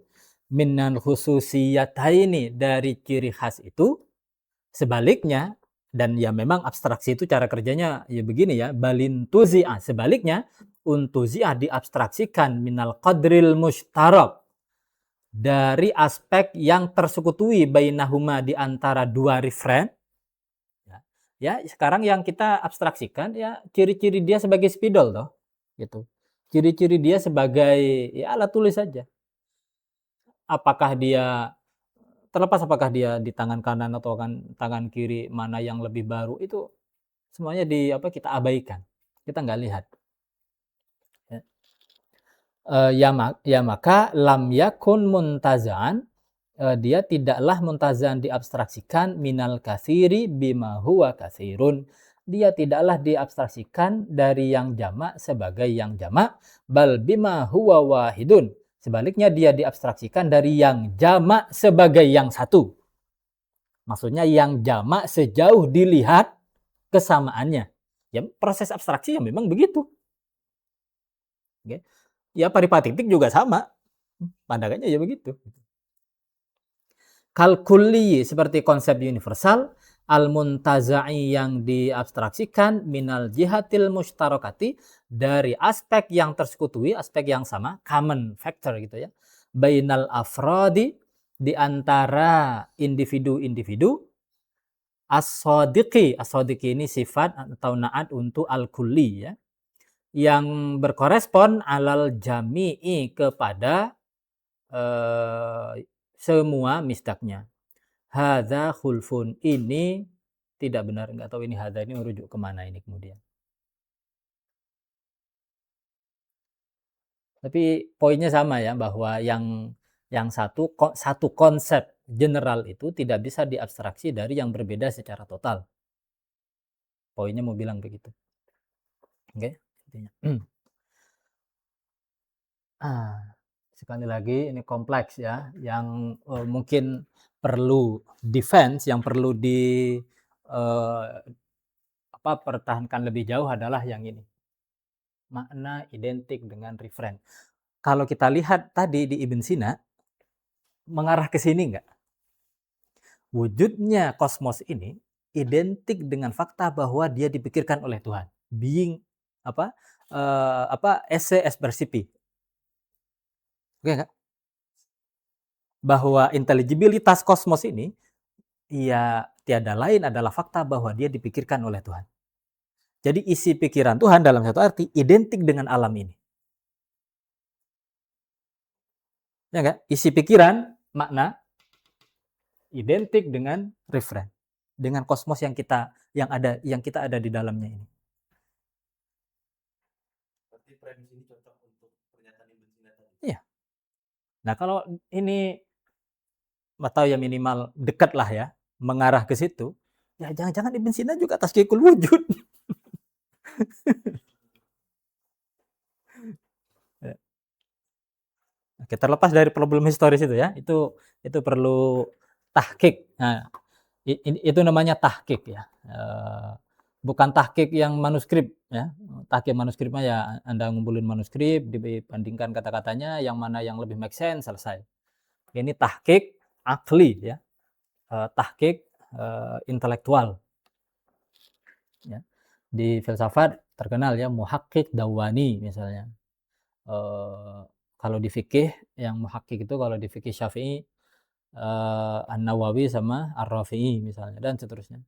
minal khususiyataini dari ciri khas itu, sebaliknya, dan ya memang abstraksi itu cara kerjanya ya begini ya, balintuzi'ah, sebaliknya untuzi'ah diabstraksikan minal qadril mushtarak, dari aspek yang tersekutui bainahuma, di antara dua referen. Ya, sekarang yang kita abstraksikan ya ciri-ciri dia sebagai spidol toh, gitu. Ciri-ciri dia sebagai ya alat tulis saja. Apakah dia terlepas apakah dia di tangan kanan atau tangan kiri, mana yang lebih baru, itu semuanya kita abaikan. Kita nggak lihat. Ya. Ya maka lam yakun muntaza'an, dia tidaklah muntaza'an diabstraksikan minal katsiri bima huwa katsirun. Dia tidaklah diabstraksikan dari yang jamak sebagai yang jamak, bal bima huwa wahidun. Sebaliknya dia diabstraksikan dari yang jamak sebagai yang satu. Maksudnya yang jamak sejauh dilihat kesamaannya. Ya proses abstraksi yang memang begitu. Oke. Ya paripatitik juga sama. Pandangannya ya begitu. Kalkulli seperti konsep universal, al-muntaza'i yang diabstraksikan, minal jihatil mushtarakati dari aspek yang tersekutui, aspek yang sama, common factor gitu ya. Bainal afradi, di antara individu-individu, as-sadiqi ini sifat atau naat untuk al-kulli ya, yang berkorespon alal jami'i kepada semua misdaknya. Hadza khulfun, ini tidak benar, nggak tahu ini hadza ini merujuk kemana ini kemudian. Tapi poinnya sama ya, bahwa yang satu konsep general itu tidak bisa diabstraksi dari yang berbeda secara total. Poinnya mau bilang begitu. Oke, intinya. Sekali lagi ini kompleks ya, yang mungkin perlu defense, yang perlu pertahankan lebih jauh adalah yang ini. Makna identik dengan referen. Kalau kita lihat tadi di Ibn Sina, mengarah ke sini enggak? Wujudnya kosmos ini identik dengan fakta bahwa dia dipikirkan oleh Tuhan. Being esse es percipi. Oke enggak? Bahwa inteligibilitas kosmos ini ya tiada lain adalah fakta bahwa dia dipikirkan oleh Tuhan. Jadi isi pikiran Tuhan dalam satu arti identik dengan alam ini. Ya enggak? Isi pikiran, makna identik dengan referen, dengan kosmos yang kita ada di dalamnya ini. Berarti prediksi ini cocok untuk pernyataan Ibn Sina tadi. Iya. Nah, kalau ini atau ya minimal dekat lah ya, mengarah ke situ, ya jangan-jangan Ibn Sina juga tasdikul wujud. Oke, terlepas dari problem historis itu ya, itu perlu tahqiq. Nah, itu namanya tahqiq ya. Bukan tahqiq yang manuskrip ya. Tahqiq manuskripnya ya Anda ngumpulin manuskrip, dibandingkan kata-katanya, yang mana yang lebih make sense, selesai. Ini tahqiq akli ya. Tahqiq intelektual. Ya. Di filsafat terkenal ya Muhaqqiq Dawani misalnya. kalau di fikih yang muhakkik itu kalau di fikih Syafi'i An-Nawawi sama Ar-Rafi'i misalnya dan seterusnya.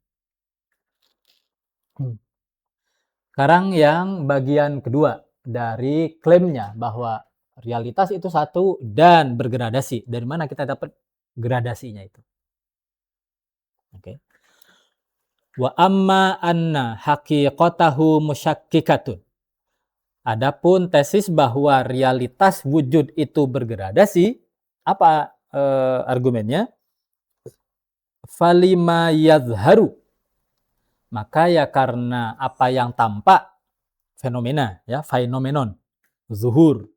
Sekarang yang bagian kedua dari klaimnya bahwa realitas itu satu dan bergradasi. Dari mana kita dapat gradasinya itu? Oke. Wa amma anna haqiqatahu musyakkikatun. Adapun tesis bahwa realitas wujud itu bergradasi, apa argumennya? Falima yadhharu. Maka ya karena apa yang tampak, fenomena, ya, phenomenon, zuhur,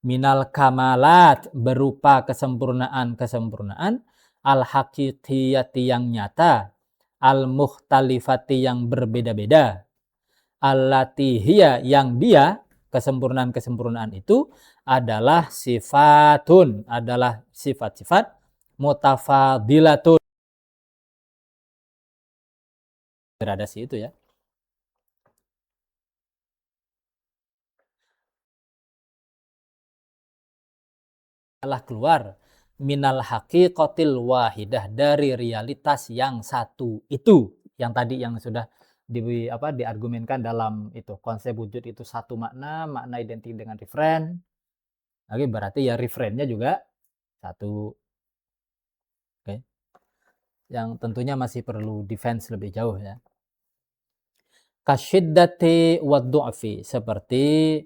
minal kamalat berupa kesempurnaan-kesempurnaan, al-haqiqiyati yang nyata, al-mukhtalifati yang berbeda-beda, allati hiya yang dia, kesempurnaan-kesempurnaan itu adalah sifatun, adalah sifat-sifat mutafadilatun. Gradasi itu ya. Telah keluar minal haqiqatil wahidah dari realitas yang satu itu, yang tadi yang sudah diargumenkan dalam itu konsep wujud itu satu makna identik dengan referen. Oke, berarti ya referennya juga satu. Oke. Yang tentunya masih perlu defense lebih jauh ya. Kasyiddati waddu'fi, seperti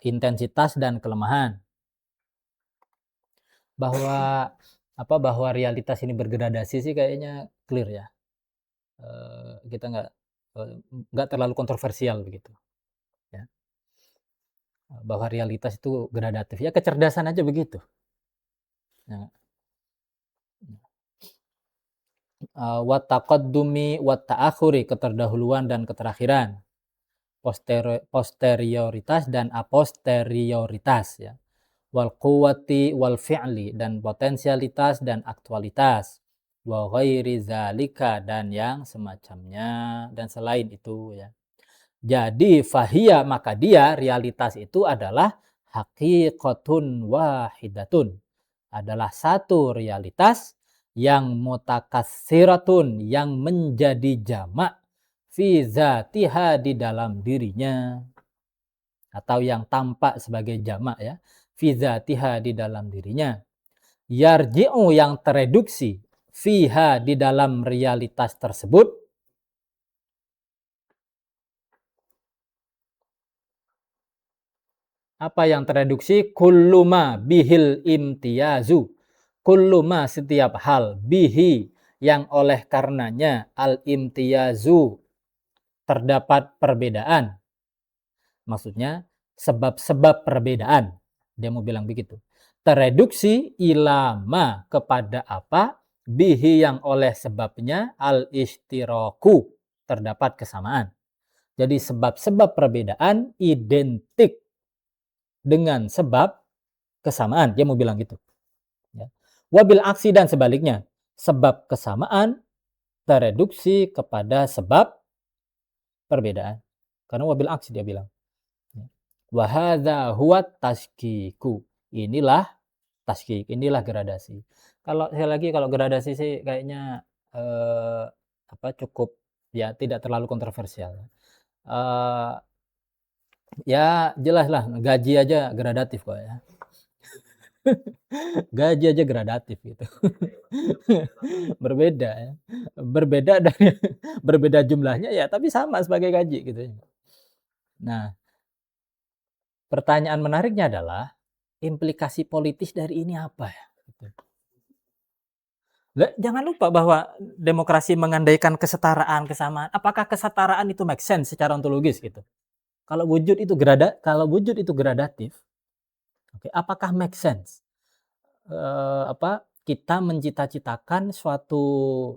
intensitas dan kelemahan. Bahwa realitas ini bergradasi sih kayaknya clear ya. Kita nggak terlalu kontroversial begitu ya. Bahwa realitas itu gradatif ya, kecerdasan aja begitu ya. Wa taqaddumi wa ta'akhuri, keterdahuluan dan keterakhiran, posterioritas dan aposterioritas ya. Wal quwwati wal fi'li, dan potensialitas dan aktualitas, wa ghairi zalika, dan yang semacamnya dan selain itu ya. Jadi fahiyya, maka dia realitas itu adalah haqiqatun wahidatun, adalah satu realitas yang mutakatsiratun, yang menjadi jamak, fi zatiha, di dalam dirinya, atau yang tampak sebagai jamak ya, fi zatiha, di dalam dirinya, yarji'u, yang tereduksi, fiha, di dalam realitas tersebut, apa yang tereduksi, kulluma bihil imtiyazu, kulluma, setiap hal, bihi, yang oleh karenanya, al imtiyazu, terdapat perbedaan. Maksudnya sebab-sebab perbedaan. Dia mau bilang begitu. Tereduksi ilama, kepada apa, bihi, yang oleh sebabnya, al-ishtiraku, terdapat kesamaan. Jadi sebab-sebab perbedaan identik dengan sebab kesamaan. Dia mau bilang gitu. Ya. Wabil aksi, dan sebaliknya. Sebab kesamaan tereduksi kepada sebab perbedaan. Karena wabil aksi dia bilang. Wahadha huwa tashkiku. Inilah tashkik, inilah gradasi. Kalau saya lagi, kalau gradasi sih kayaknya cukup ya, tidak terlalu kontroversial. Ya jelas lah, gaji aja gradatif kok ya. Gaji aja gradatif gitu. Berbeda ya. Berbeda jumlahnya ya, tapi sama sebagai gaji gitu. Nah, pertanyaan menariknya adalah implikasi politis dari ini apa ya? Jangan lupa bahwa demokrasi mengandaikan kesetaraan, kesamaan. Apakah kesetaraan itu make sense secara ontologis gitu? Kalau wujud itu gradatif, okay, apakah make sense? Kita mencita-citakan suatu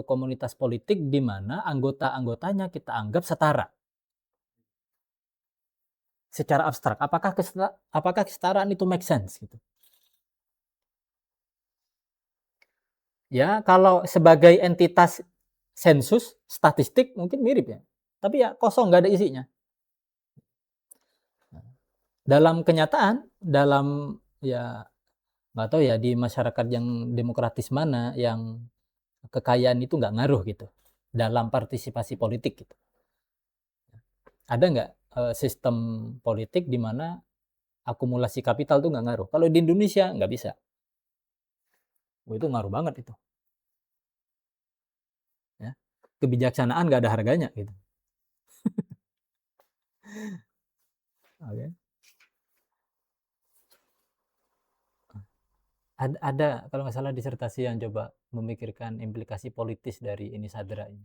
komunitas politik di mana anggota-anggotanya kita anggap setara. Secara abstrak, apakah kesetaraan itu make sense gitu? Ya, kalau sebagai entitas sensus, statistik mungkin mirip ya. Tapi ya kosong, nggak ada isinya. dalam kenyataan, dalam ya nggak tahu ya di masyarakat yang demokratis mana yang kekayaan itu nggak ngaruh gitu dalam partisipasi politik gitu. Ada nggak sistem politik di mana akumulasi kapital tuh nggak ngaruh? Kalau di Indonesia nggak bisa. Itu ngaruh banget itu. Ya. Kebijaksanaan nggak ada harganya gitu. Oke. Ada kalau nggak salah disertasi yang coba memikirkan implikasi politis dari ini Sadra ini.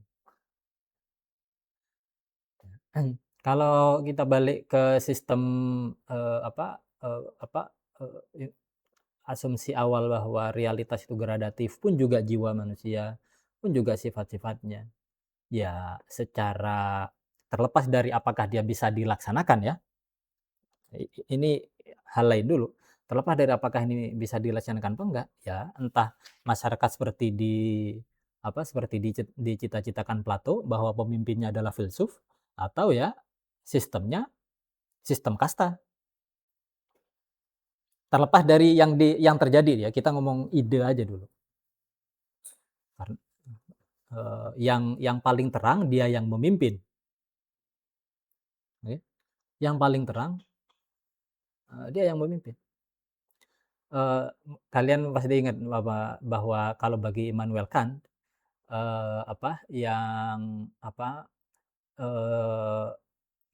Kalau kita balik ke sistem apa asumsi awal bahwa realitas itu gradatif pun juga jiwa manusia pun juga sifat-sifatnya ya secara terlepas dari apakah dia bisa dilaksanakan ya ini hal lain dulu terlepas dari apakah ini bisa dilaksanakan apa enggak ya entah masyarakat seperti seperti dicita-citakan Plato bahwa pemimpinnya adalah filsuf atau ya sistemnya sistem kasta terlepas dari yang terjadi ya kita ngomong ide aja dulu karena yang paling terang dia yang memimpin okay? Yang paling terang dia yang memimpin kalian pasti ingat bahwa kalau bagi Immanuel Kant yang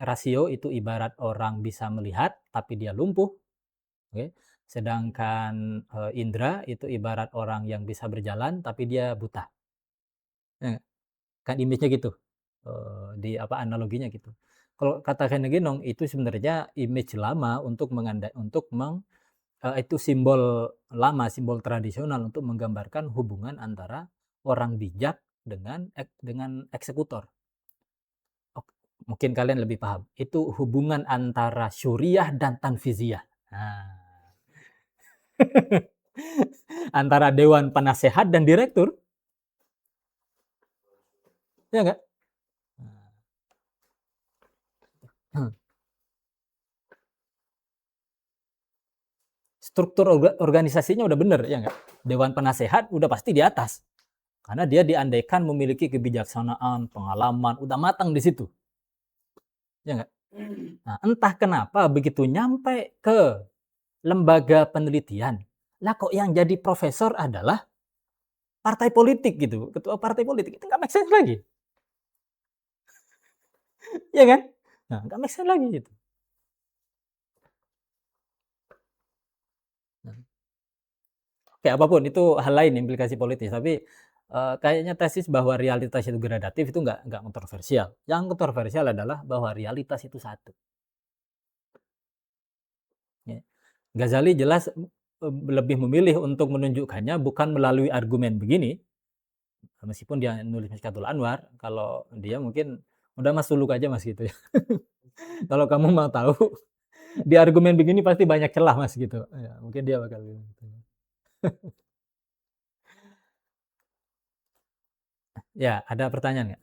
rasio itu ibarat orang bisa melihat tapi dia lumpuh, okay? Sedangkan indera itu ibarat orang yang bisa berjalan tapi dia buta. Ya, kan image-nya gitu, analoginya gitu. Kalau kata René Guénon itu sebenarnya image lama itu simbol lama, simbol tradisional untuk menggambarkan hubungan antara orang bijak dengan eksekutor. Mungkin kalian lebih paham. Itu hubungan antara syuriah dan tanfiziyah. Nah. Antara dewan penasehat dan direktur. Ya enggak? Struktur organisasinya udah bener ya enggak? Dewan penasehat udah pasti di atas. Karena dia diandaikan memiliki kebijaksanaan, pengalaman, udah matang di situ. Ya enggak? Nah, entah kenapa begitu nyampe ke lembaga penelitian, lah kok yang jadi profesor adalah partai politik gitu, ketua partai politik. Itu nggak make sense lagi. Ya kan? Nah, nggak make sense lagi gitu. Nah. Oke, apapun itu hal lain implikasi politis, tapi kayaknya tesis bahwa realitas itu gradatif itu nggak kontroversial. Yang kontroversial adalah bahwa realitas itu satu. Ya. Ghazali jelas lebih memilih untuk menunjukkannya bukan melalui argumen begini, meskipun dia nulis Miskatul Anwar, kalau dia mungkin udah mas suluk aja mas gitu ya. Kalau kamu mau tahu di argumen begini pasti banyak celah mas gitu. Ya, mungkin dia bakal gitu. Ya, ada pertanyaan nggak?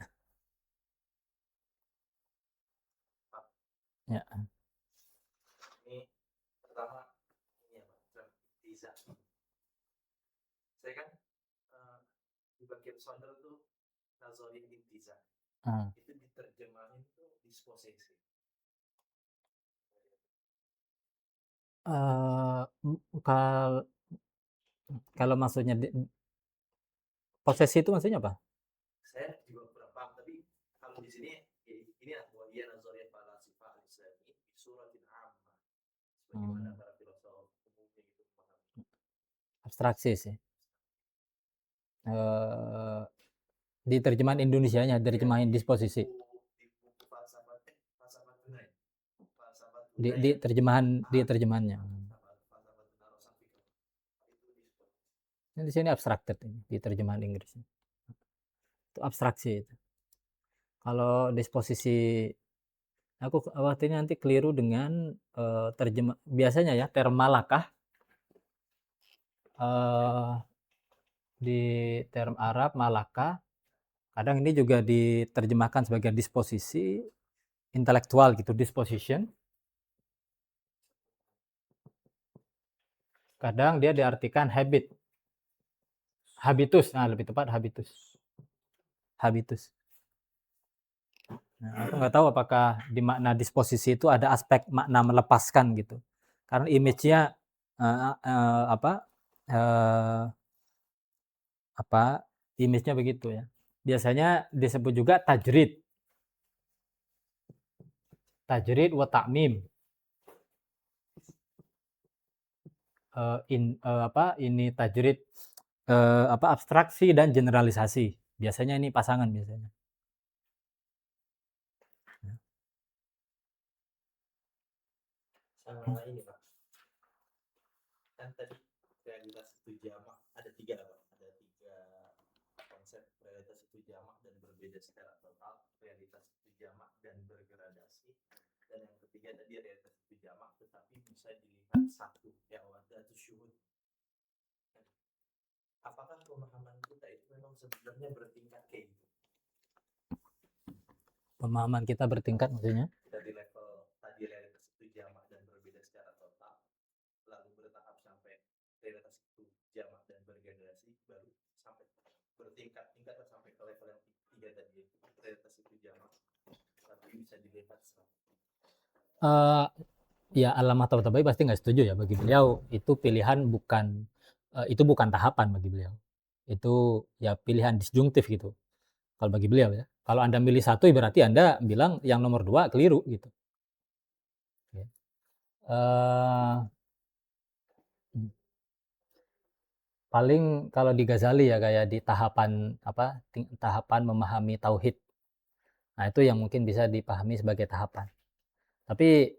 Ya. Ini pertama ini ya Pak, Tiza. Saya kan di bagian sounder tuh Nazorin Intiza. Itu diterjemahin tuh disposisi. Kalau maksudnya posesi itu maksudnya apa? Saya juga kurang paham, tapi kalau di sini ini bahwa dia Nazorin Falasifah Al-Islami suratin amma. Sebagaimana para filosof umumnya itu memahami. Abstraksi sih. Di terjemahan Indonesianya, terjemahan disposisi. Di terjemahannya. Di sini abstracted ini, di terjemahan Inggris. Itu abstraksi itu. Kalau disposisi aku waktu ini nanti keliru dengan terjemah biasanya ya term malakah di term Arab malakah kadang ini juga diterjemahkan sebagai disposisi intelektual gitu disposition Kadang dia diartikan habit. Habitus, nah lebih tepat habitus. Habitus. Nah, aku nggak tahu apakah di makna disposisi itu ada aspek makna melepaskan gitu. Karena image-nya image-nya begitu ya. Biasanya disebut juga tajrid. Tajrid wa ta'mim. Ini tajrid abstraksi dan generalisasi. Biasanya ini pasangan biasanya. Sama ini Pak. Kan tadi realitas itu jamak ada 3 Pak. Ada 3 konsep realitas itu jamak dan berbeda secara total, realitas itu jamak dan bergradasi, dan yang ketiga tadi realitas itu jamak tetapi bisa dilihat satu ya wadatu syuhud. Apakah pemahaman kita itu memang sebenarnya bertingkat kayak gitu? Pemahaman kita bertingkat maksudnya? Dari level tadi realitas itu jamak dan berbeda secara total, lalu bertahap sampai realitas itu jamak dan bergradasi, baru sampai bertingkat-tingkat sampai ke level yang 3 tadi, realitas itu jamak tapi bisa dilihat Ya Allamah Tabatabai pasti nggak setuju ya. Bagi beliau itu pilihan bukan tahapan bagi beliau. Itu ya pilihan disjungtif gitu. Kalau bagi beliau ya. Kalau Anda milih satu berarti Anda bilang yang nomor 2 keliru gitu. Ya. Paling kalau di Ghazali ya kayak di tahapan memahami tauhid. Nah, itu yang mungkin bisa dipahami sebagai tahapan. Tapi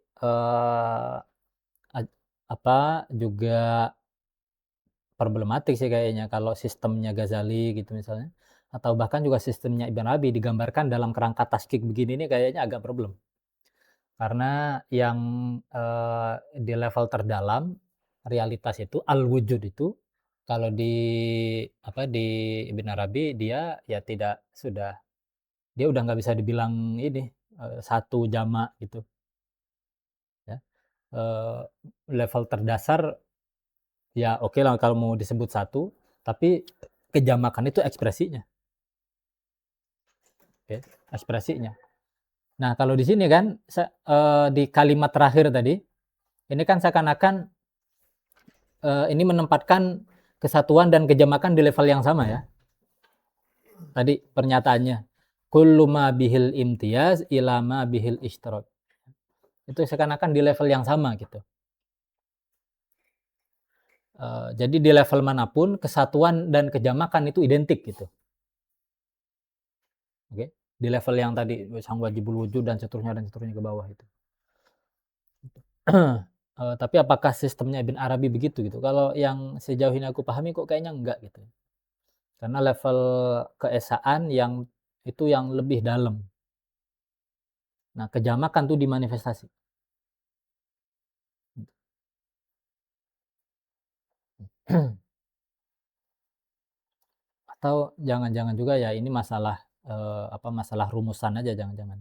juga problematik sih kayaknya kalau sistemnya Ghazali gitu misalnya, atau bahkan juga sistemnya Ibn Arabi digambarkan dalam kerangka taskik begini ini kayaknya agak problem. Karena yang di level terdalam realitas itu al-wujud itu kalau di Ibn Arabi dia ya dia udah nggak bisa dibilang ini satu jamak gitu ya. Level terdasar ya oke lah kalau mau disebut satu, tapi kejamakan itu ekspresinya. Oke, ekspresinya. Nah, kalau di sini kan di kalimat terakhir tadi, ini kan seakan-akan ini menempatkan kesatuan dan kejamakan di level yang sama ya. Tadi pernyataannya, kullu ma bihil imtiyaz ila ma bihil ishtirak. Itu seakan-akan di level yang sama gitu. Jadi di level manapun kesatuan dan kejamakan itu identik gitu. Oke, di level yang tadi sang wajibul wujud dan seterusnya ke bawah itu. Tapi apakah sistemnya Ibn Arabi begitu gitu? Kalau yang sejauh ini aku pahami kok kayaknya enggak gitu. Karena level keesaan yang itu yang lebih dalam. Nah, kejamakan tuh dimanifestasi. Atau jangan-jangan juga ya ini masalah masalah rumusan aja jangan-jangan.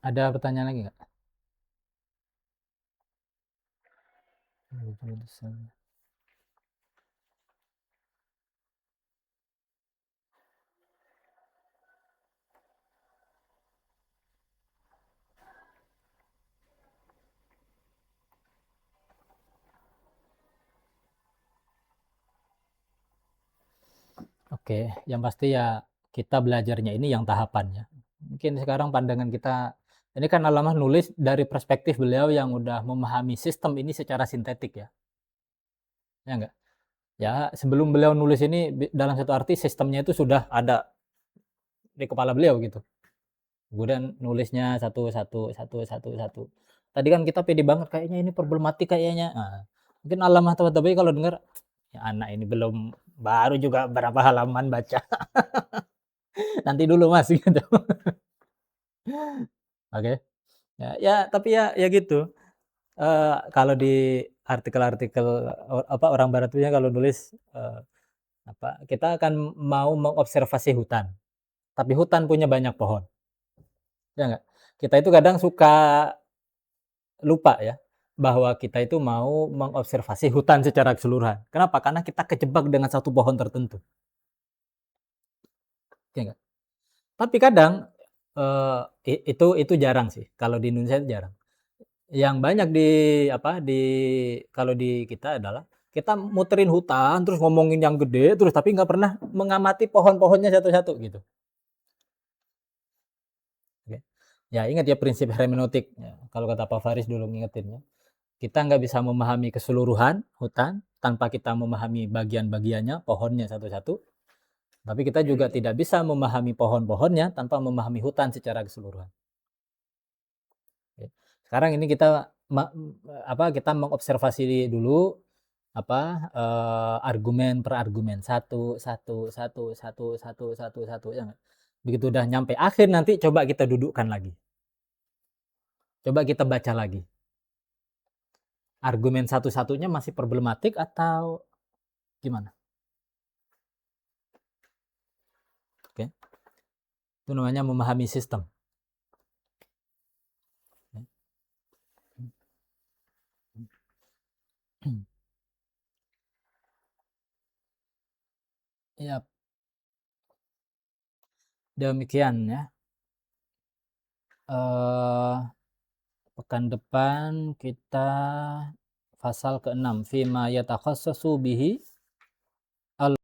Ada pertanyaan lagi nggak? Oke, yang pasti ya kita belajarnya ini yang tahapan ya. Mungkin sekarang pandangan kita, ini kan Allamah nulis dari perspektif beliau yang udah memahami sistem ini secara sintetik ya. Ya enggak? Ya sebelum beliau nulis ini dalam satu arti sistemnya itu sudah ada di kepala beliau gitu. Kemudian nulisnya satu. Tadi kan kita pede banget kayaknya ini problematik kayaknya. Nah, mungkin Allamah Tabatabai kalau dengar, ya anak ini baru juga berapa halaman baca. Nanti dulu Mas gitu. Oke. Ya tapi ya gitu. Kalau di artikel-artikel orang barat punya kalau nulis kita akan mau mengobservasi hutan, tapi hutan punya banyak pohon, ya nggak? Kita itu kadang suka lupa ya, bahwa kita itu mau mengobservasi hutan secara keseluruhan. Kenapa? Karena kita kejebak dengan satu pohon tertentu. Ya nggak? Tapi kadang itu jarang sih, kalau di Indonesia itu jarang. Yang banyak kalau di kita adalah kita muterin hutan, terus ngomongin yang gede, terus tapi nggak pernah mengamati pohon-pohonnya satu-satu gitu. Oke. Ya ingat ya prinsip hermeneutik, ya, kalau kata Pak Faris dulu ngingetinnya. Kita nggak bisa memahami keseluruhan hutan tanpa kita memahami bagian-bagiannya, pohonnya satu-satu. Tapi kita juga tidak bisa memahami pohon-pohonnya tanpa memahami hutan secara keseluruhan. Sekarang ini kita kita mengobservasi dulu argumen per argumen satu ya nggak? Begitu udah nyampe akhir nanti coba kita dudukkan lagi. Coba kita baca lagi. Argumen satu-satunya masih problematik atau gimana? Oke. Itu namanya memahami sistem. Ya, demikian ya. Pekan depan kita pasal ke-6 fima yatakhassasu bihi